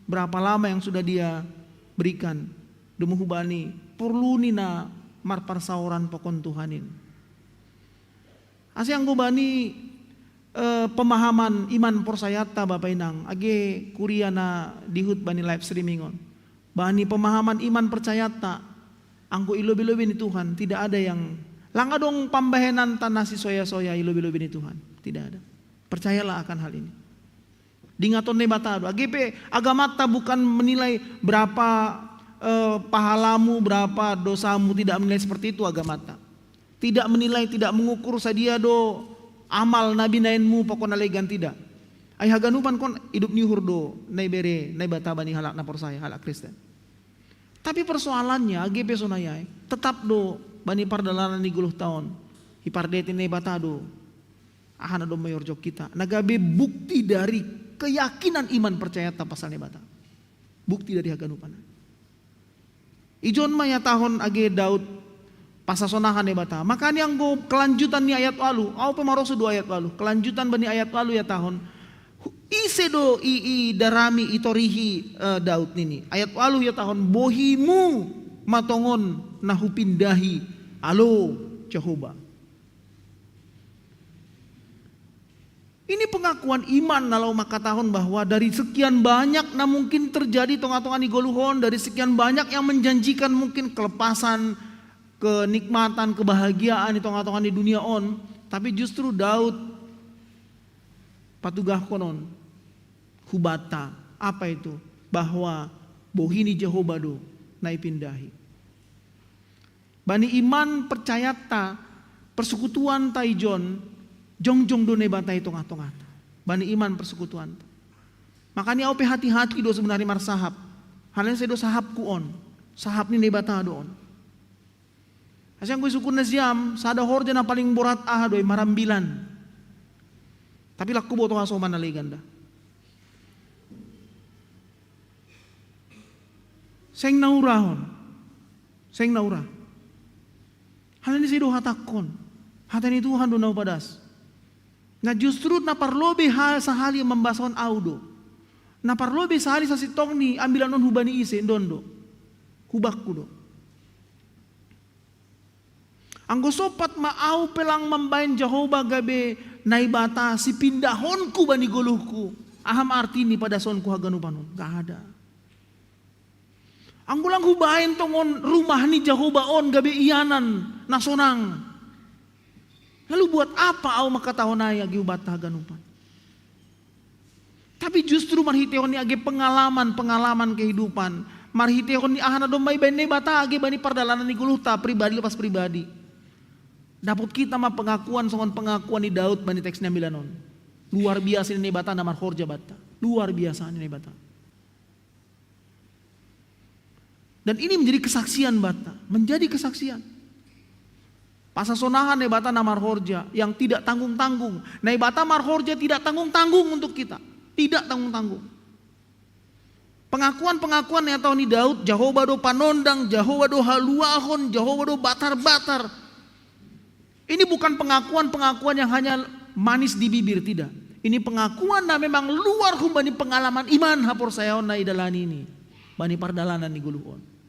berapa lama yang sudah dia berikan. Demu hubani perlu nina marpar sauran pokon Tuhanin. Asih anggo bani pemahaman iman persayata Bapak Inang age kuriana dihut bani live streaming on. Bani pemahaman iman percayata anggo ilobi-lobi ni Tuhan, tidak ada yang langga dong pambahenan tanah si soya-soya ilobi-lobi ni Tuhan, tidak ada. Percayalah akan hal ini. Dingaton ne batado AGP agamata bukan menilai berapa pahalamu, berapa dosamu, tidak menilai seperti itu agamata. Tidak menilai, tidak mengukur sadia do amal nabi nainmu pokona legan tidak. Ay haganupan kon hidup ni hurdo nai bere nai bata bani halak na persaya halak Kristen. Tapi persoalannya AGP sonayai tetap do bani pardalanan ni 10 tahun. Hipardeti nai bata do ahana do mayor jok kita. Nagabe bukti dari keyakinan iman percaya ta pasal nai bata. Bukti dari haganupan. Ijon maya tahun age Daud pasasonahan ne bata. Makanya anggo kelanjutan ni ayat lalu, au pemarosu 2 ayat lalu. Kelanjutan bani ayat lalu ya tahun. Ise do darami itorihi Daud nini. Ayat lalu ya tahun bohimu matongon nahupindahi alo Jehovah. Ini pengakuan iman nalau maka tahun bahwa dari sekian banyak na mungkin terjadi tonga-tonga ni goluhon, dari sekian banyak yang menjanjikan mungkin kelepasan, kenikmatan, kebahagiaan di tonga-tonga di dunia on, tapi justru Daud patugah konon hubata apa itu bahwa bohini Jehovah do naipindahi. Bani iman percayata persekutuan taijon jongjong do ne batai tongah-tongah. Bani iman persekutuan. Makanya au pe hati-hati do sebenarnya mar sahab. Halnya saya do sahab ku on. Sahab ni ne bata do on. Asyang gue sukun naziam sada horja na paling borat do marambilan. Tapi laku boto hasoman na leganda. Seng naurahon. Seng naurah. Halnya ni saya do hatakon. Hatani Tuhan do nau padas. Nah justru na parlobe sahali membason audo. Na parlobe sahali sa sitong ni ambilan non hubani ise dondo. Hubakku do. Anggo sopat maau pelang membain Jehovah gabe naibata si pindahonku bani goluhku. Aham arti ni pada sonku haganupanon. Gak ada. Anggo lang hubain tongon rumah ni Jehovah on gabe iyanan nasonang. Lalu buat apa au makatahonai agi ubata haganupan? Tapi justru marhiteon ni agi pengalaman kehidupan. Marhiteon ni ahana domai bene bata agi bani pardalanan ni guluta pribadi lepas pribadi. Dapat kita mah pengakuan songon pengakuan di Daud bani teksnya milanon. Luar biasa ni bata namar horja bata. Luar biasa ni bata. Dan ini menjadi kesaksian bata, menjadi kesaksian. Pasasonahan nebata namar horja yang tidak tanggung-tanggung. Nebata marhorja tidak tanggung-tanggung untuk kita. Tidak tanggung-tanggung. Pengakuan-pengakuan yang tahu ni Daud, Jehovah do panondang, Jehovah do haluahon, Jehovah do batar-batar. Ini bukan pengakuan-pengakuan yang hanya manis di bibir, tidak. Ini pengakuan na memang luar humbani pengalaman iman hapor sayaon na idalani ini. Bani pardalanan ni guluhon.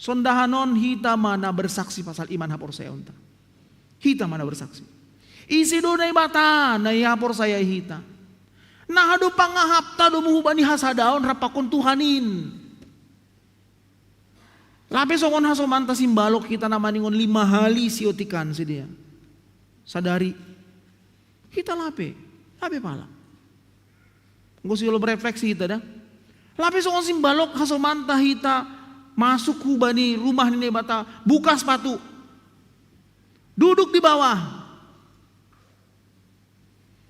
Sondahanon hita mana bersaksi pasal iman hapor saya unta. Hita mana bersaksi. Isi do na ibata na hapor saya hita. Nah ado pangahapta do muhubani hasadaon rapakon Tuhanin. Lape songon hasomanta simbalok kita namaningon 5 hali siotikan si dia. Sadari. Kita lape pala. Nggo silo berefleksi hita dah. Lape songon simbalok hasomanta hita masuk hubani rumah ni bata, buka sepatu, duduk di bawah.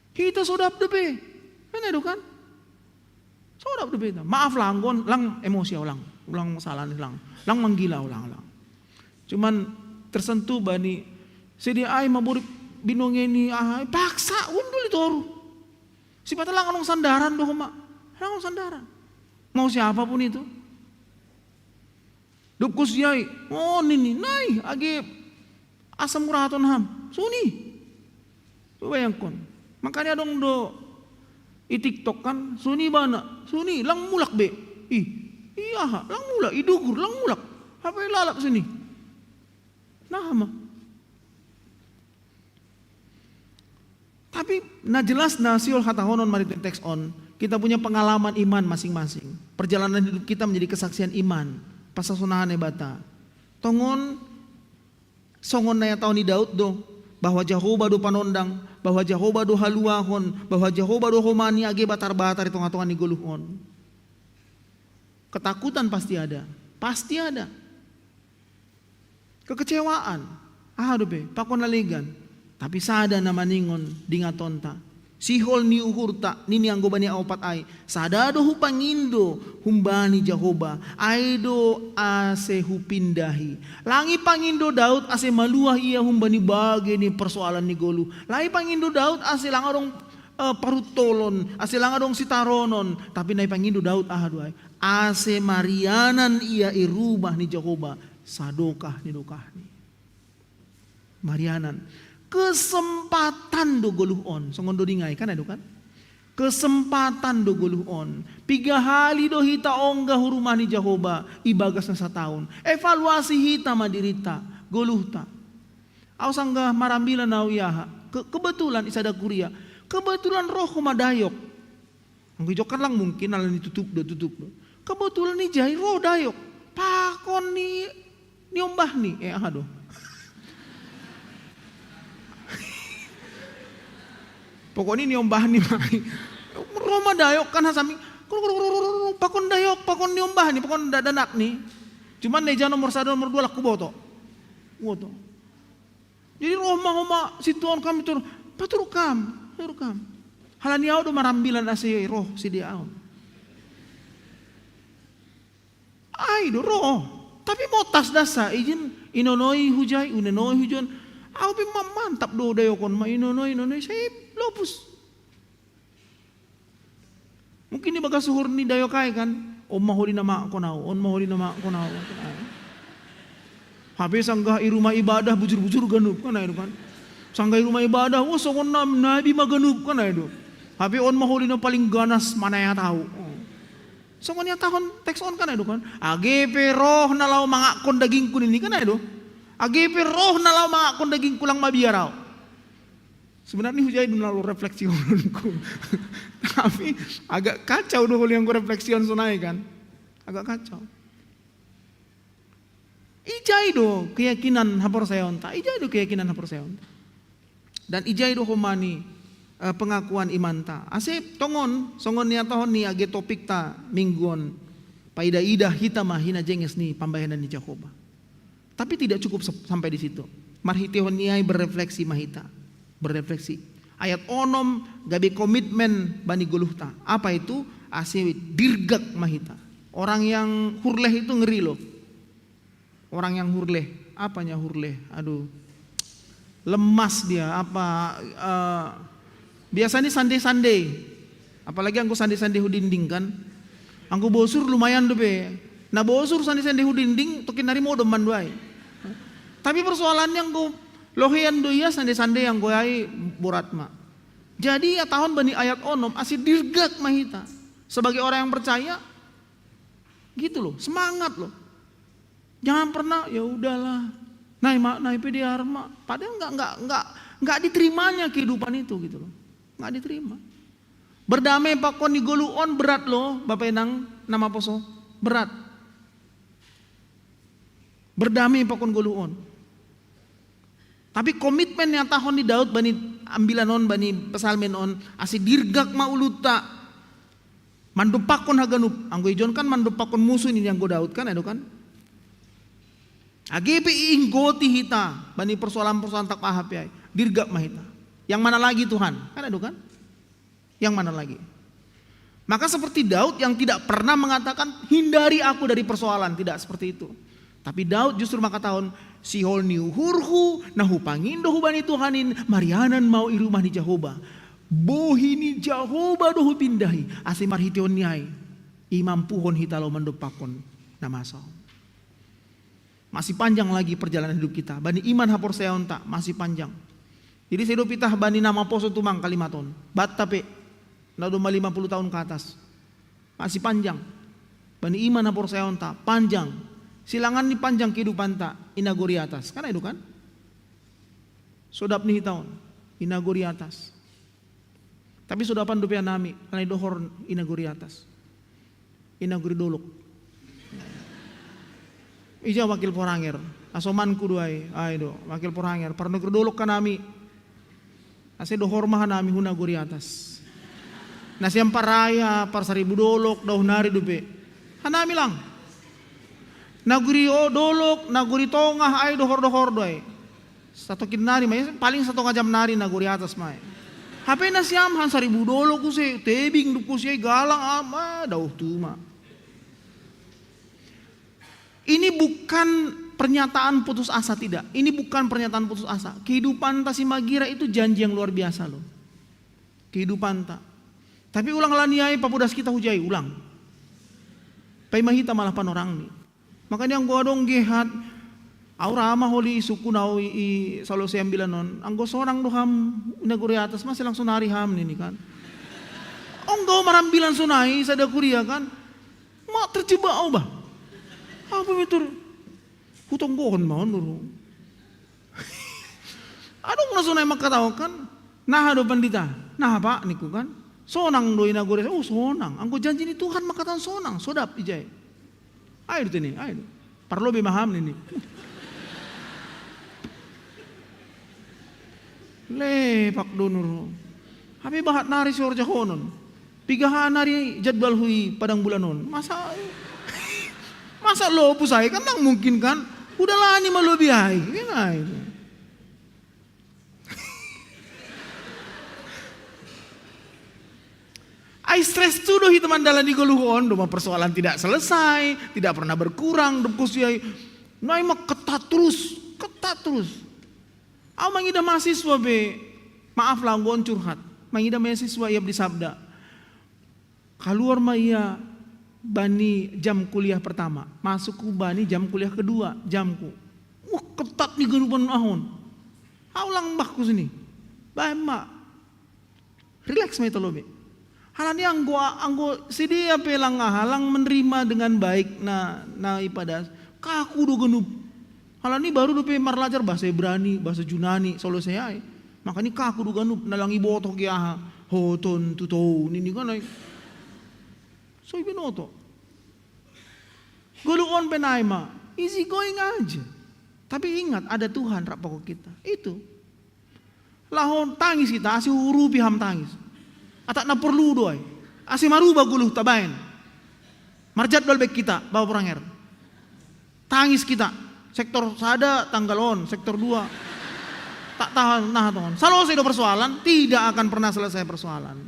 Kita sodap depe, kan itu kan? Sodap depe. Maaf lang, lang emosi ulang masalah ni lang manggila ulang. Cuman tersentuh bani, sedia ay maburi binongeni ay paksa undul itu. Si bata lang anong sandaran doh mak, lang sandaran. Mau siapapun itu. Dupkus yai, oh nini, nai, agi Asam muraton ham, suni. Coba yang kon. Makanya dong do i TikTok kan, suni bana, suni lang mulak be. Iya, lang mulak, idugur lang mulak. Apa lalap sini? Nah mah. Tapi jelas siol hatahonon maritim text on. Kita punya pengalaman iman masing-masing. Perjalanan hidup kita menjadi kesaksian iman. Pasasonahan bata. Tongon songon naya tahun di Daud do. Bahwa Jehovah do panondang. Bahwa Jehovah do haluahon. Bahwa Jehovah do homani age batar-batar di tengah-tengah ni goluhon. Ketakutan pasti ada. Pasti ada. Kekecewaan. Be, pakon laligan. Tapi sada nama ningon dingatonta. Sihol ni uhurta nini ang gobani aupat ay. Sada do hupangindo humbani Jehovah. Aido ase hupindahi. Langi pangindo Daud ase maluah ia humbani bagi ni persoalan ni golu. Langi pangindo Daud ase langarong parutolon. Ase langarong sitaronon. Tapi nai pangindo Daud ahaduay. Ase marianan ia irubah ni Jehovah. Sadokah ni dokah ni. Marianan. Kesempatan do goluhon, songon do dingay kan adu kan? Kesempatan do goluhon. 3 hali do hita ongga hurumah ni Jehovah ibagas na sa taon. Evaluasi hita madirita, goluhta. Aw sangga marambilan na uyaha. Kebetulan isada kuria. Kebetulan roh kumadayok. Ang gijokan lang mungkin nalan ditutup do. Kebetulan ni jai roh dayok. Pakon ni ombah ni aduh. Pokoknya ni ombah ni mai. Roma dayok kan hasami. Pakon dayok, pakon ni ombah ni, pakon dadanak ni. Cuman neja nomor 1 nomor 2 laku boto. Woto. Jadi Roma situan kami tur paturukam. Halani au do marambilan ase roh si diaon. Ai do roh. Tapi motas dasa izin inonoi hujai, unenoi hujon. Au pi mantap do dayokon ma inonoi saya lopus. Mungkin ni baga suhur ni dayokai kan. Om mahuli nama konau. Habis sanggah irumah ibadah bujur-bujur ganup kan itu kan. Sanggah irumah ibadah songon nabi maganup kan itu. Habis on mahuli na paling ganas mana yang tahu. Songon yang tahun teks on kan itu kan. AGP roh nalau mangakon daging kun ini kan itu. AGP roh nalau mangakon daging kulang mabiarau. Sebenarnya hujai melalui refleksi ulunku. Tapi agak kacau dulu yang gue refleksian sunai kan. Agak kacau. Ijai do keyakinan hapor sayonta. Dan ijai do homani pengakuan imanta. Asep tongon songon niya tahon ni age topik ta mingguan. Paida-ida hita mahina jenges ni pambayanan ni Jehovah. Tapi tidak cukup sampai di situ. Marhitihon niai berefleksi mahita. Ayat onom gabe komitmen bani guluhta. Apa itu? Asewit dirgak mahita. Orang yang hurleh itu ngeri loh. Orang yang hurleh. Apanya hurleh? Aduh. Lemas dia. Apa? Biasanya sande-sande. Apalagi angku sande-sande hudinding kan. Angku bosur lumayan tuh be. Nah bosur sande-sande hudinding tokin hari mau deman duai. Tapi persoalannya angku lohean doya sande-sande yang goyai boratma. Jadi ya tahun bani ayat onom asih dirgak mahita. Sebagai orang yang percaya gitu loh, semangat loh. Jangan pernah ya udahlah. Naik pediarma. Padahal enggak diterimanya kehidupan itu gitu loh. Enggak diterima. Berdamai pakon di goluon berat loh, Bapak Enang nama poso. Berat. Berdamai pakon goluon. Tapi komitmen yang tahun di Daud bani ambilanon bani pesalmenon asih dirgak mauluta mandupakon haganup anggo ijon kan mandupakon musuh ini yang go Daud kan itu kan agepi inggoti hita bani persoalan-persoalan tak pahap ya dirgak mahita yang mana lagi Tuhan kan itu kan yang mana lagi maka seperti Daud yang tidak pernah mengatakan hindari aku dari persoalan tidak seperti itu tapi Daud justru maka tahun sihol ni uhurhu nahu pangindo hubani Tuhanin marianan mau irumah ni Jehovah bohi ni Jehovah dohu pindahi ase marhition niai imam puhon hitalo mandopakon namasaw Masih panjang lagi perjalanan hidup kita. Bani iman hapor seonta masih panjang. Jadi saya hidup kita bani nama poso tumang kalimaton. Bat tapi nado 50 tahun ke atas. Masih panjang. Bani iman hapor seonta panjang. Silangan ni panjang kehidupan ta inagori atas. Karena itu kan. Sodap nih tahun inagori atas. Tapi sodapan dupian nami kanai dohor inagori atas. Inagori dolok. Ija wakil poranger, asomanku duai, do wakil poranger, parno dolok kanami, ase dohor maha nami huna guri atas. Nasi paraya, par 1000 dolok, daun nari dupe, hanami lang. Naguri dolok, naguri tongah, ay dohor duai. Satu kinari, paling 1 jam nari naguri atas mai. Hape nasiam han 1000 dolok kuse, tebing duku siya galang ama, dauh tuma. Ini bukan pernyataan putus asa, tidak. Ini bukan pernyataan putus asa. Kehidupan Tasimagira itu janji yang luar biasa loh. Kehidupan tak. Tapi ulang laniai papudas kita hujai, ulang. Pai mahita malah panorang nih. Makanya yang gua dong gehat. Aura ama holi suku nau i salo siam bilanon. Anggo sorang doham inaguri atas masih langsung nari ham nih kan. Onggo marambilan sunai sada kuria kan. Mak terjebak obah. Apa betul? Hutong gohon mahon dulu. Adong na sunay makataw kan. Nah do pandita. Nah pak niku kan. Sonang do inagore. Oh sonang. Anggo janji ni Tuhan makatan sonang. Sodap ijay. Ayo tini, ayo. Parlo bimaham nini. Lepak do nuru. Habi bahat nari sorja honon. Pigahan nari jadwal hui padang bulanon. Masa lopo saya kan tak mungkin kan. Udahlah ini malobihai. Gimana itu? Ai stres tu dohi teman dalam di goluhon. Doma persoalan tidak selesai. Tidak pernah berkurang. Dekusiai. Nai mak ketat terus. Ketat terus. Aku mangida mahasiswa be. Maaf lah gon curhat. Mangida mahasiswa ia beli sabda. Keluar ma ia bani jam kuliah pertama, masuk ku bani jam kuliah kedua, jamku. Ketat nih gerupan ahon. Aulang mbahku sini. Bae mak. Relax mai tolobe. Halani anggo sidia pelang halang menerima dengan baik na ipadas. Kaku do genup. Halani baru do pe marlajar bahasa Ibrani, bahasa Junani, solo saya. Makanya kaku do genup nalangi botok ya hoton tutou nini kan ay. So ibinoto. Guluon penaima, easy going aja. Tapi ingat ada Tuhan rak pokok kita. Itu. Lahon tangis kita, asi urupi ham tangis. Atak na perlu doy. Asi maruba guluh tabain. Marjat dolbek kita, bawa peranger. Tangis kita. Sektor sada tanggalon, sektor 2. Tak tahan nah ton. Selesai do persoalan, tidak akan pernah selesai persoalan.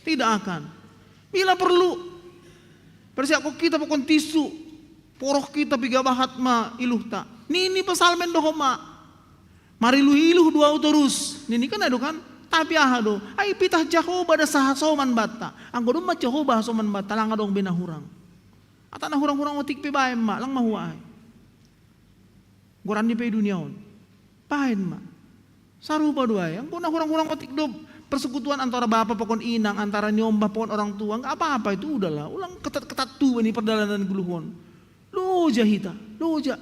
Tidak akan. Bila perlu persiap kita pokon tisu, poroh kita piga bahat ma iluh ta. Nini pesalmen doh ma. Mari lu iluh dua terus. Nini kan ada kan. Tapi do. Ai pitah Jehovah da sahasoman bata. Anggo dong ma Jehovah soman bata lang adong binahurang. Ata na hurang-hurang otik pe bae ma lang mahuai. Goran di pe duniaon. Pahen ma. Sarupa duai. Anggo na hurang-hurang otik do. Persekutuan antara bapak pokon inang, antara nyombah pokon orang tua, nggak apa-apa itu udahlah. Ulang ketat-ketat tuh ini perjalanan guluhon. Loja hita, loja.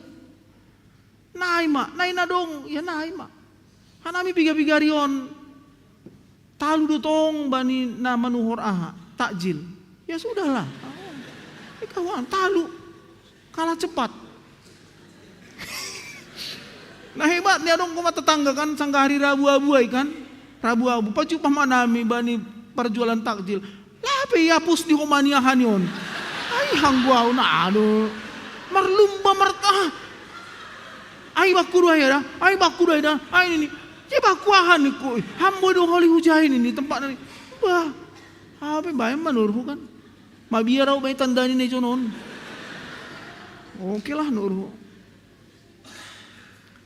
Naima, naina dong, ya naima. Hanami piga-pigarion. Talu dotong bani na manuhor aha, takjil. Ya sudahlah. Kawan, talu. Kalah cepat. Nah hebatnya dong kuma tetangga kan sangka hari Rabu abuai kan. Rabu abu, pacu pamanami bani perjualan takjil. Lape yapus di homaniahan yon. Ay hangguau na ano. Marlumba martah. Ay bakuru ya, ay bakuru ya, ay ini. Ya bakuahan ko. Hambo do holi hujain ini tempat ini. Wah. Apa bae manurhu kan. Mabiaraw bay tandani ni jonon. Oke lah nurhu.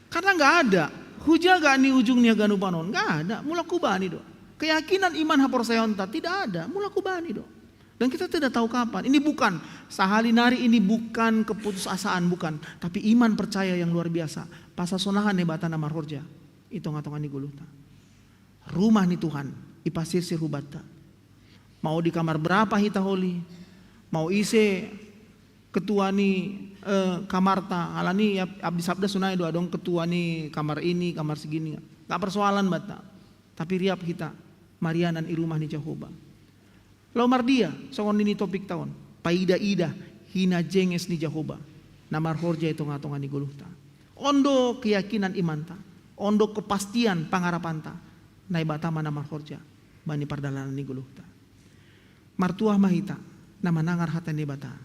Karena nggak ada. Huja gak ni ujungnya ganu panon, gak ada. Mula kubani do. Keyakinan iman hapor sayonta tidak ada. Mula kubani do. Dan kita tidak tahu kapan. Ini bukan sahali nari, ini bukan keputusasaan, bukan. Tapi iman percaya yang luar biasa. Pasal sonahan nebata nama horja. Itu ngatongan ni guluta. Rumah ni Tuhan, ipasir-sir hubata. Mau di kamar berapa hita holi, mau ise ketua ni kamarta, alani abdi sabda sunai doa dong ketua ni kamar ini, kamar segini. Gak persoalan bata. Tapi riap kita, Marianan i rumah ni Jehovah. Lau mardia, songon ini topik tahun. Paida-ida, hina jenges ni Jehovah. Namar horja itu ngatongan ni guluhta. Ondo keyakinan imanta. Ondo kepastian pangarapanta. Naibata mana namar horja. Bani pardalanan ni guluhta. Martuah mahita. Nama nangar hata ni bata.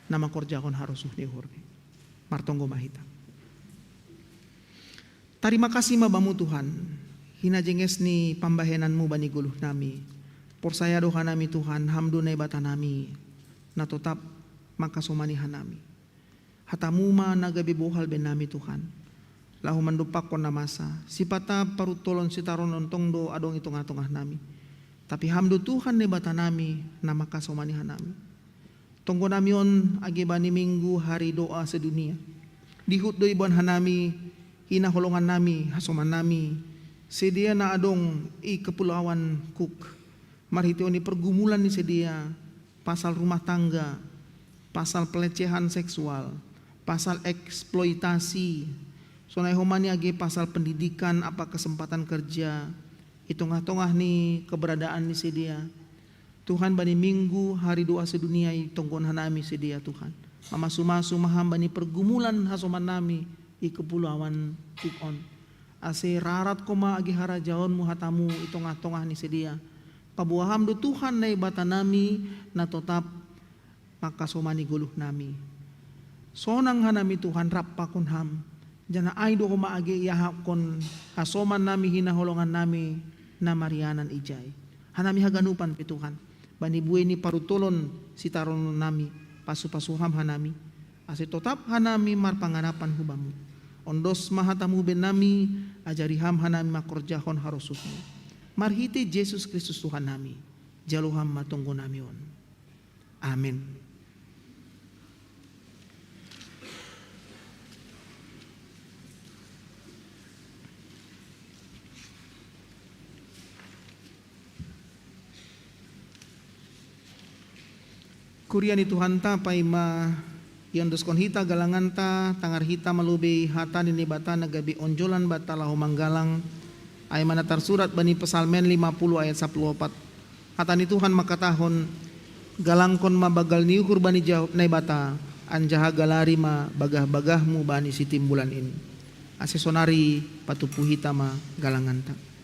Nama korja kon harusuh ni horni. Martonggo mahita. Terima kasih mabamu Tuhan. Hina jenges ni pambahenanmu bani guluh nami. Porsaya doha nami Tuhan, hamdu na ibata nami, na tetap makasomani hanami. Hatamu ma nagabi bohal ben nami Tuhan. Lahu mandupak kon na masa, sipata parutolon sitaron ontong do adong itong atongah nami. Tapi hamdu Tuhan na ibata nami, na makasomani hanami. Tunggu nami on agi bani minggu hari doa sedunia. Dihut do ibon hanami, hina holongan nami, hasoman nami. Sedia na adong i kepulauan Cook. Marhitio ni pergumulan ni sedia, pasal rumah tangga, pasal pelecehan seksual, pasal eksploitasi, sonai homani age pasal pendidikan, apa kesempatan kerja, itongah-tongah ni keberadaan ni sedia. Tuhan bani minggu hari doa sedunia tonggon hanami sedia Tuhan. Mamasu-masu maham bani pergumulan hasoman nami i kepulauan Cook. Ase rarat koma age hara jaon muhatamu itongah-tongah ni sedia. Pabuaham do Tuhan na ibata nami na tetap makasomani guluh nami. Sonang hanami Tuhan rap pakon ham. Jana ay do koma age yahak kon hasoman nami hinaholongan nami na Marianan ijay. Hanami haganupan pi Tuhan. Bani buwe ni parutolon sitaron nami pasu-pasuham hanami. Ase tetap hanami marpangarapan hubamu. Ondos mahatamu ben nami ajariham hanami makorjahon harosuhmu. Marhiti Yesus Kristus Tuhan nami. Jaluham matunggo nami on. Amin. Kuriani Tuhan ta paima yandos kon hita galanganta tangar hita malubi hata nini bata nagabi onjolan bata lahu manggalang. Ay manatar surat bani Pesalmen 50 ayat 14. Hatani Tuhan makatahon galangkon mabagal niukur bani jauh naibata anjaha galari ma bagah-bagahmu bani si timbulan ini. Asesonari patupuhita ma galanganta.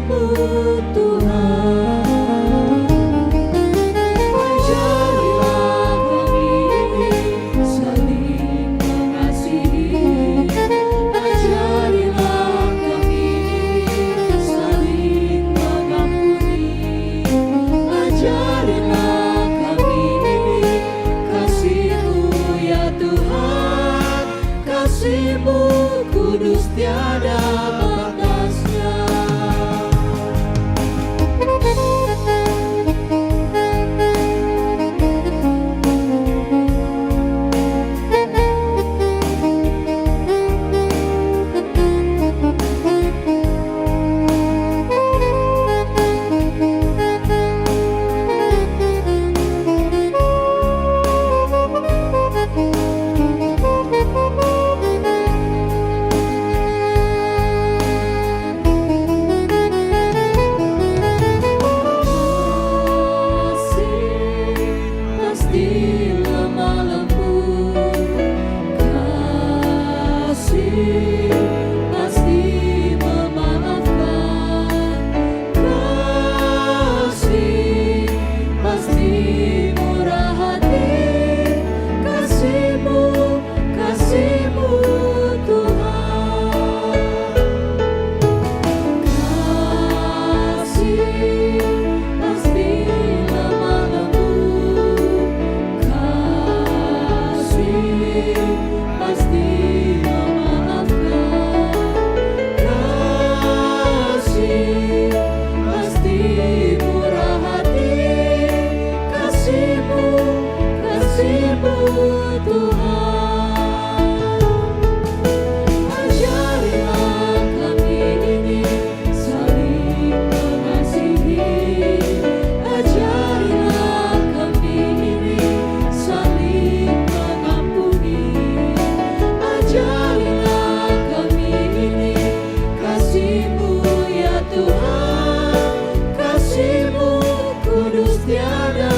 kasih-Mu Tuhan. Ajarilah kami ini saling mengasihi. Ajarilah kami ini saling mengampuni. Ajarilah kami ini kasih-Mu ya Tuhan. Kasih-Mu kudus tiada batasnya. Pasti lemah lembut, kasih pasti memaafkan, kasih pasti murah hati, kasih-Mu, kasih-Mu Tuhan. Kasih pasti lemah lembut, kasih pasti memaafkan, kasih pasti murah hati, kasih-Mu, kasih-Mu Tuhan. Ajarilah kami ini saling mengasihi. Ajarilah kami ini saling mengampuni. Ajarilah kami ini kasih-Mu ya Tuhan. Kasih-Mu kudus tiada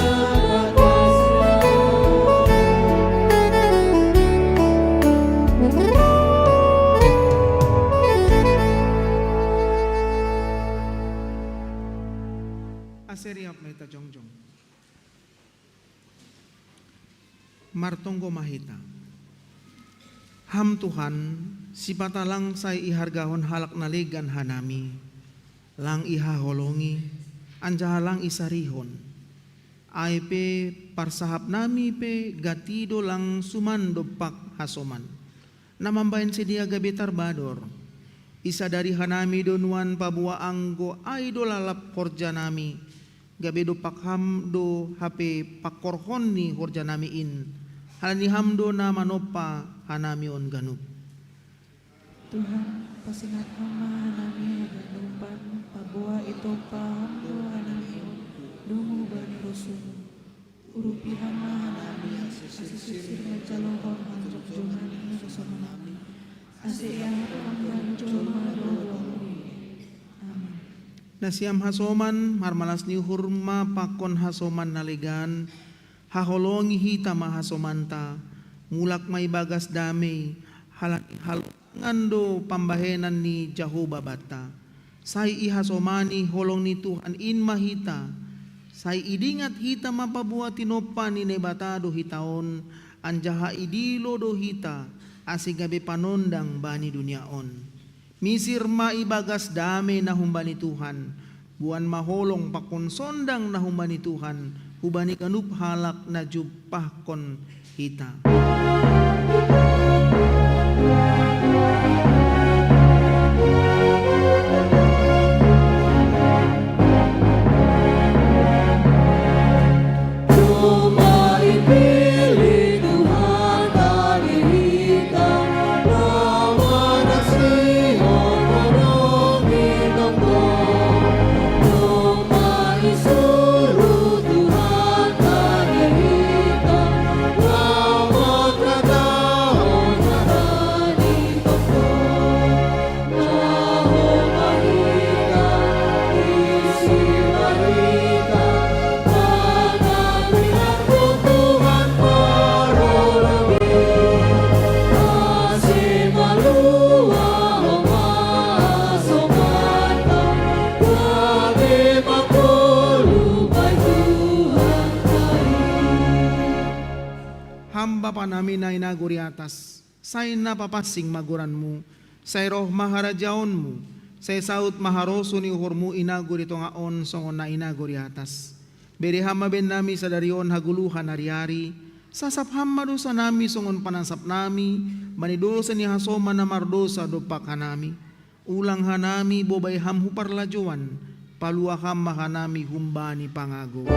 Aseriap meta jongjong. Martonggo mahita. Ham Tuhan, sipata lang say ihargahon halak naligan hanami. Lang iha holongi, anjaha lang isarihon. Ay pe parsahap nami pe gatido lang sumando pak hasoman. Namambayan sedia gabi tarbador. Isa dari hanami donuan pabua anggo ay do lalap horja nami. Gabi do pakham do hape pakorhon ni horja nami in. Halani hamdo na manopa hanami on ganup. Tuhan, pasingat hama hanami haganupan pabua ito pa hamdo hanami dungu bani rosumu. Urupi hama hanami asisir majalohon hanjok jomani rosama nami. Asiyah hamdan joma dolomuni. Amin. Nasiam hasoman marmalas ni hurma pakon hasoman naligan. Haholongi hita mahasomanta. Mulak may bagas damay. Halangan do pambahenan ni Jehovah bata. Say ihasomani holong ni Tuhan in mahita. Say idingat hita mapabuat tinopa ni nebata do hitaon. Anjaha idilo do hita. Asigabi panondang bani duniaon. Misir maibagas dame na humbani Tuhan. Buan maholong pakonsondang na humbani Tuhan. Hubani kanup halak na jupah kon hita. Cuma dipilih Tuhan dari kita, nama nasihat menolongi tongkol. Cuma disuruh Tuhan dari kita, nama kata inaguri atas, say napapasing maguranmu, say roh maharajaonmu, say saut maharoso ni uhormu inaguri tongaon songon na inaguri atas. Beri hama ben nami sadarion haguluhan hari-hari, sasap hama dosa nami songon panansap nami, manidosa ni hasoma na mardosa dopak hanami. Ulang hanami bobay ham huparlajuan, paluah ham hanami humbani pangago.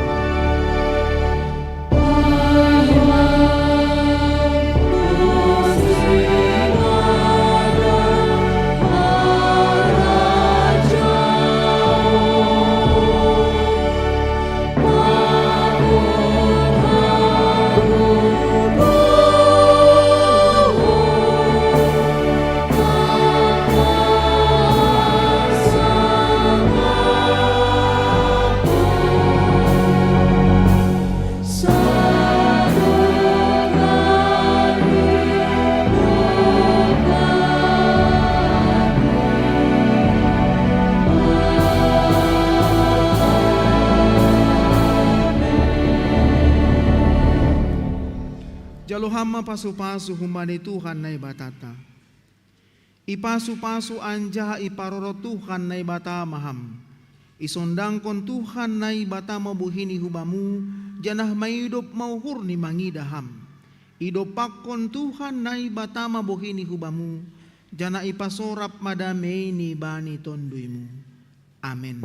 Jalohama pasu-pasu humani Tuhan na ibatata. Ipasu-pasu anja iparoro Tuhan na ibata maham. Isondang kon Tuhan na ibata mabuhini hubamu, janah maidop mauhur ni mangidaham. Idopak kon Tuhan na ibata mabuhini hubamu, janah ipasorap madamei ni bani tonduymu. Amen.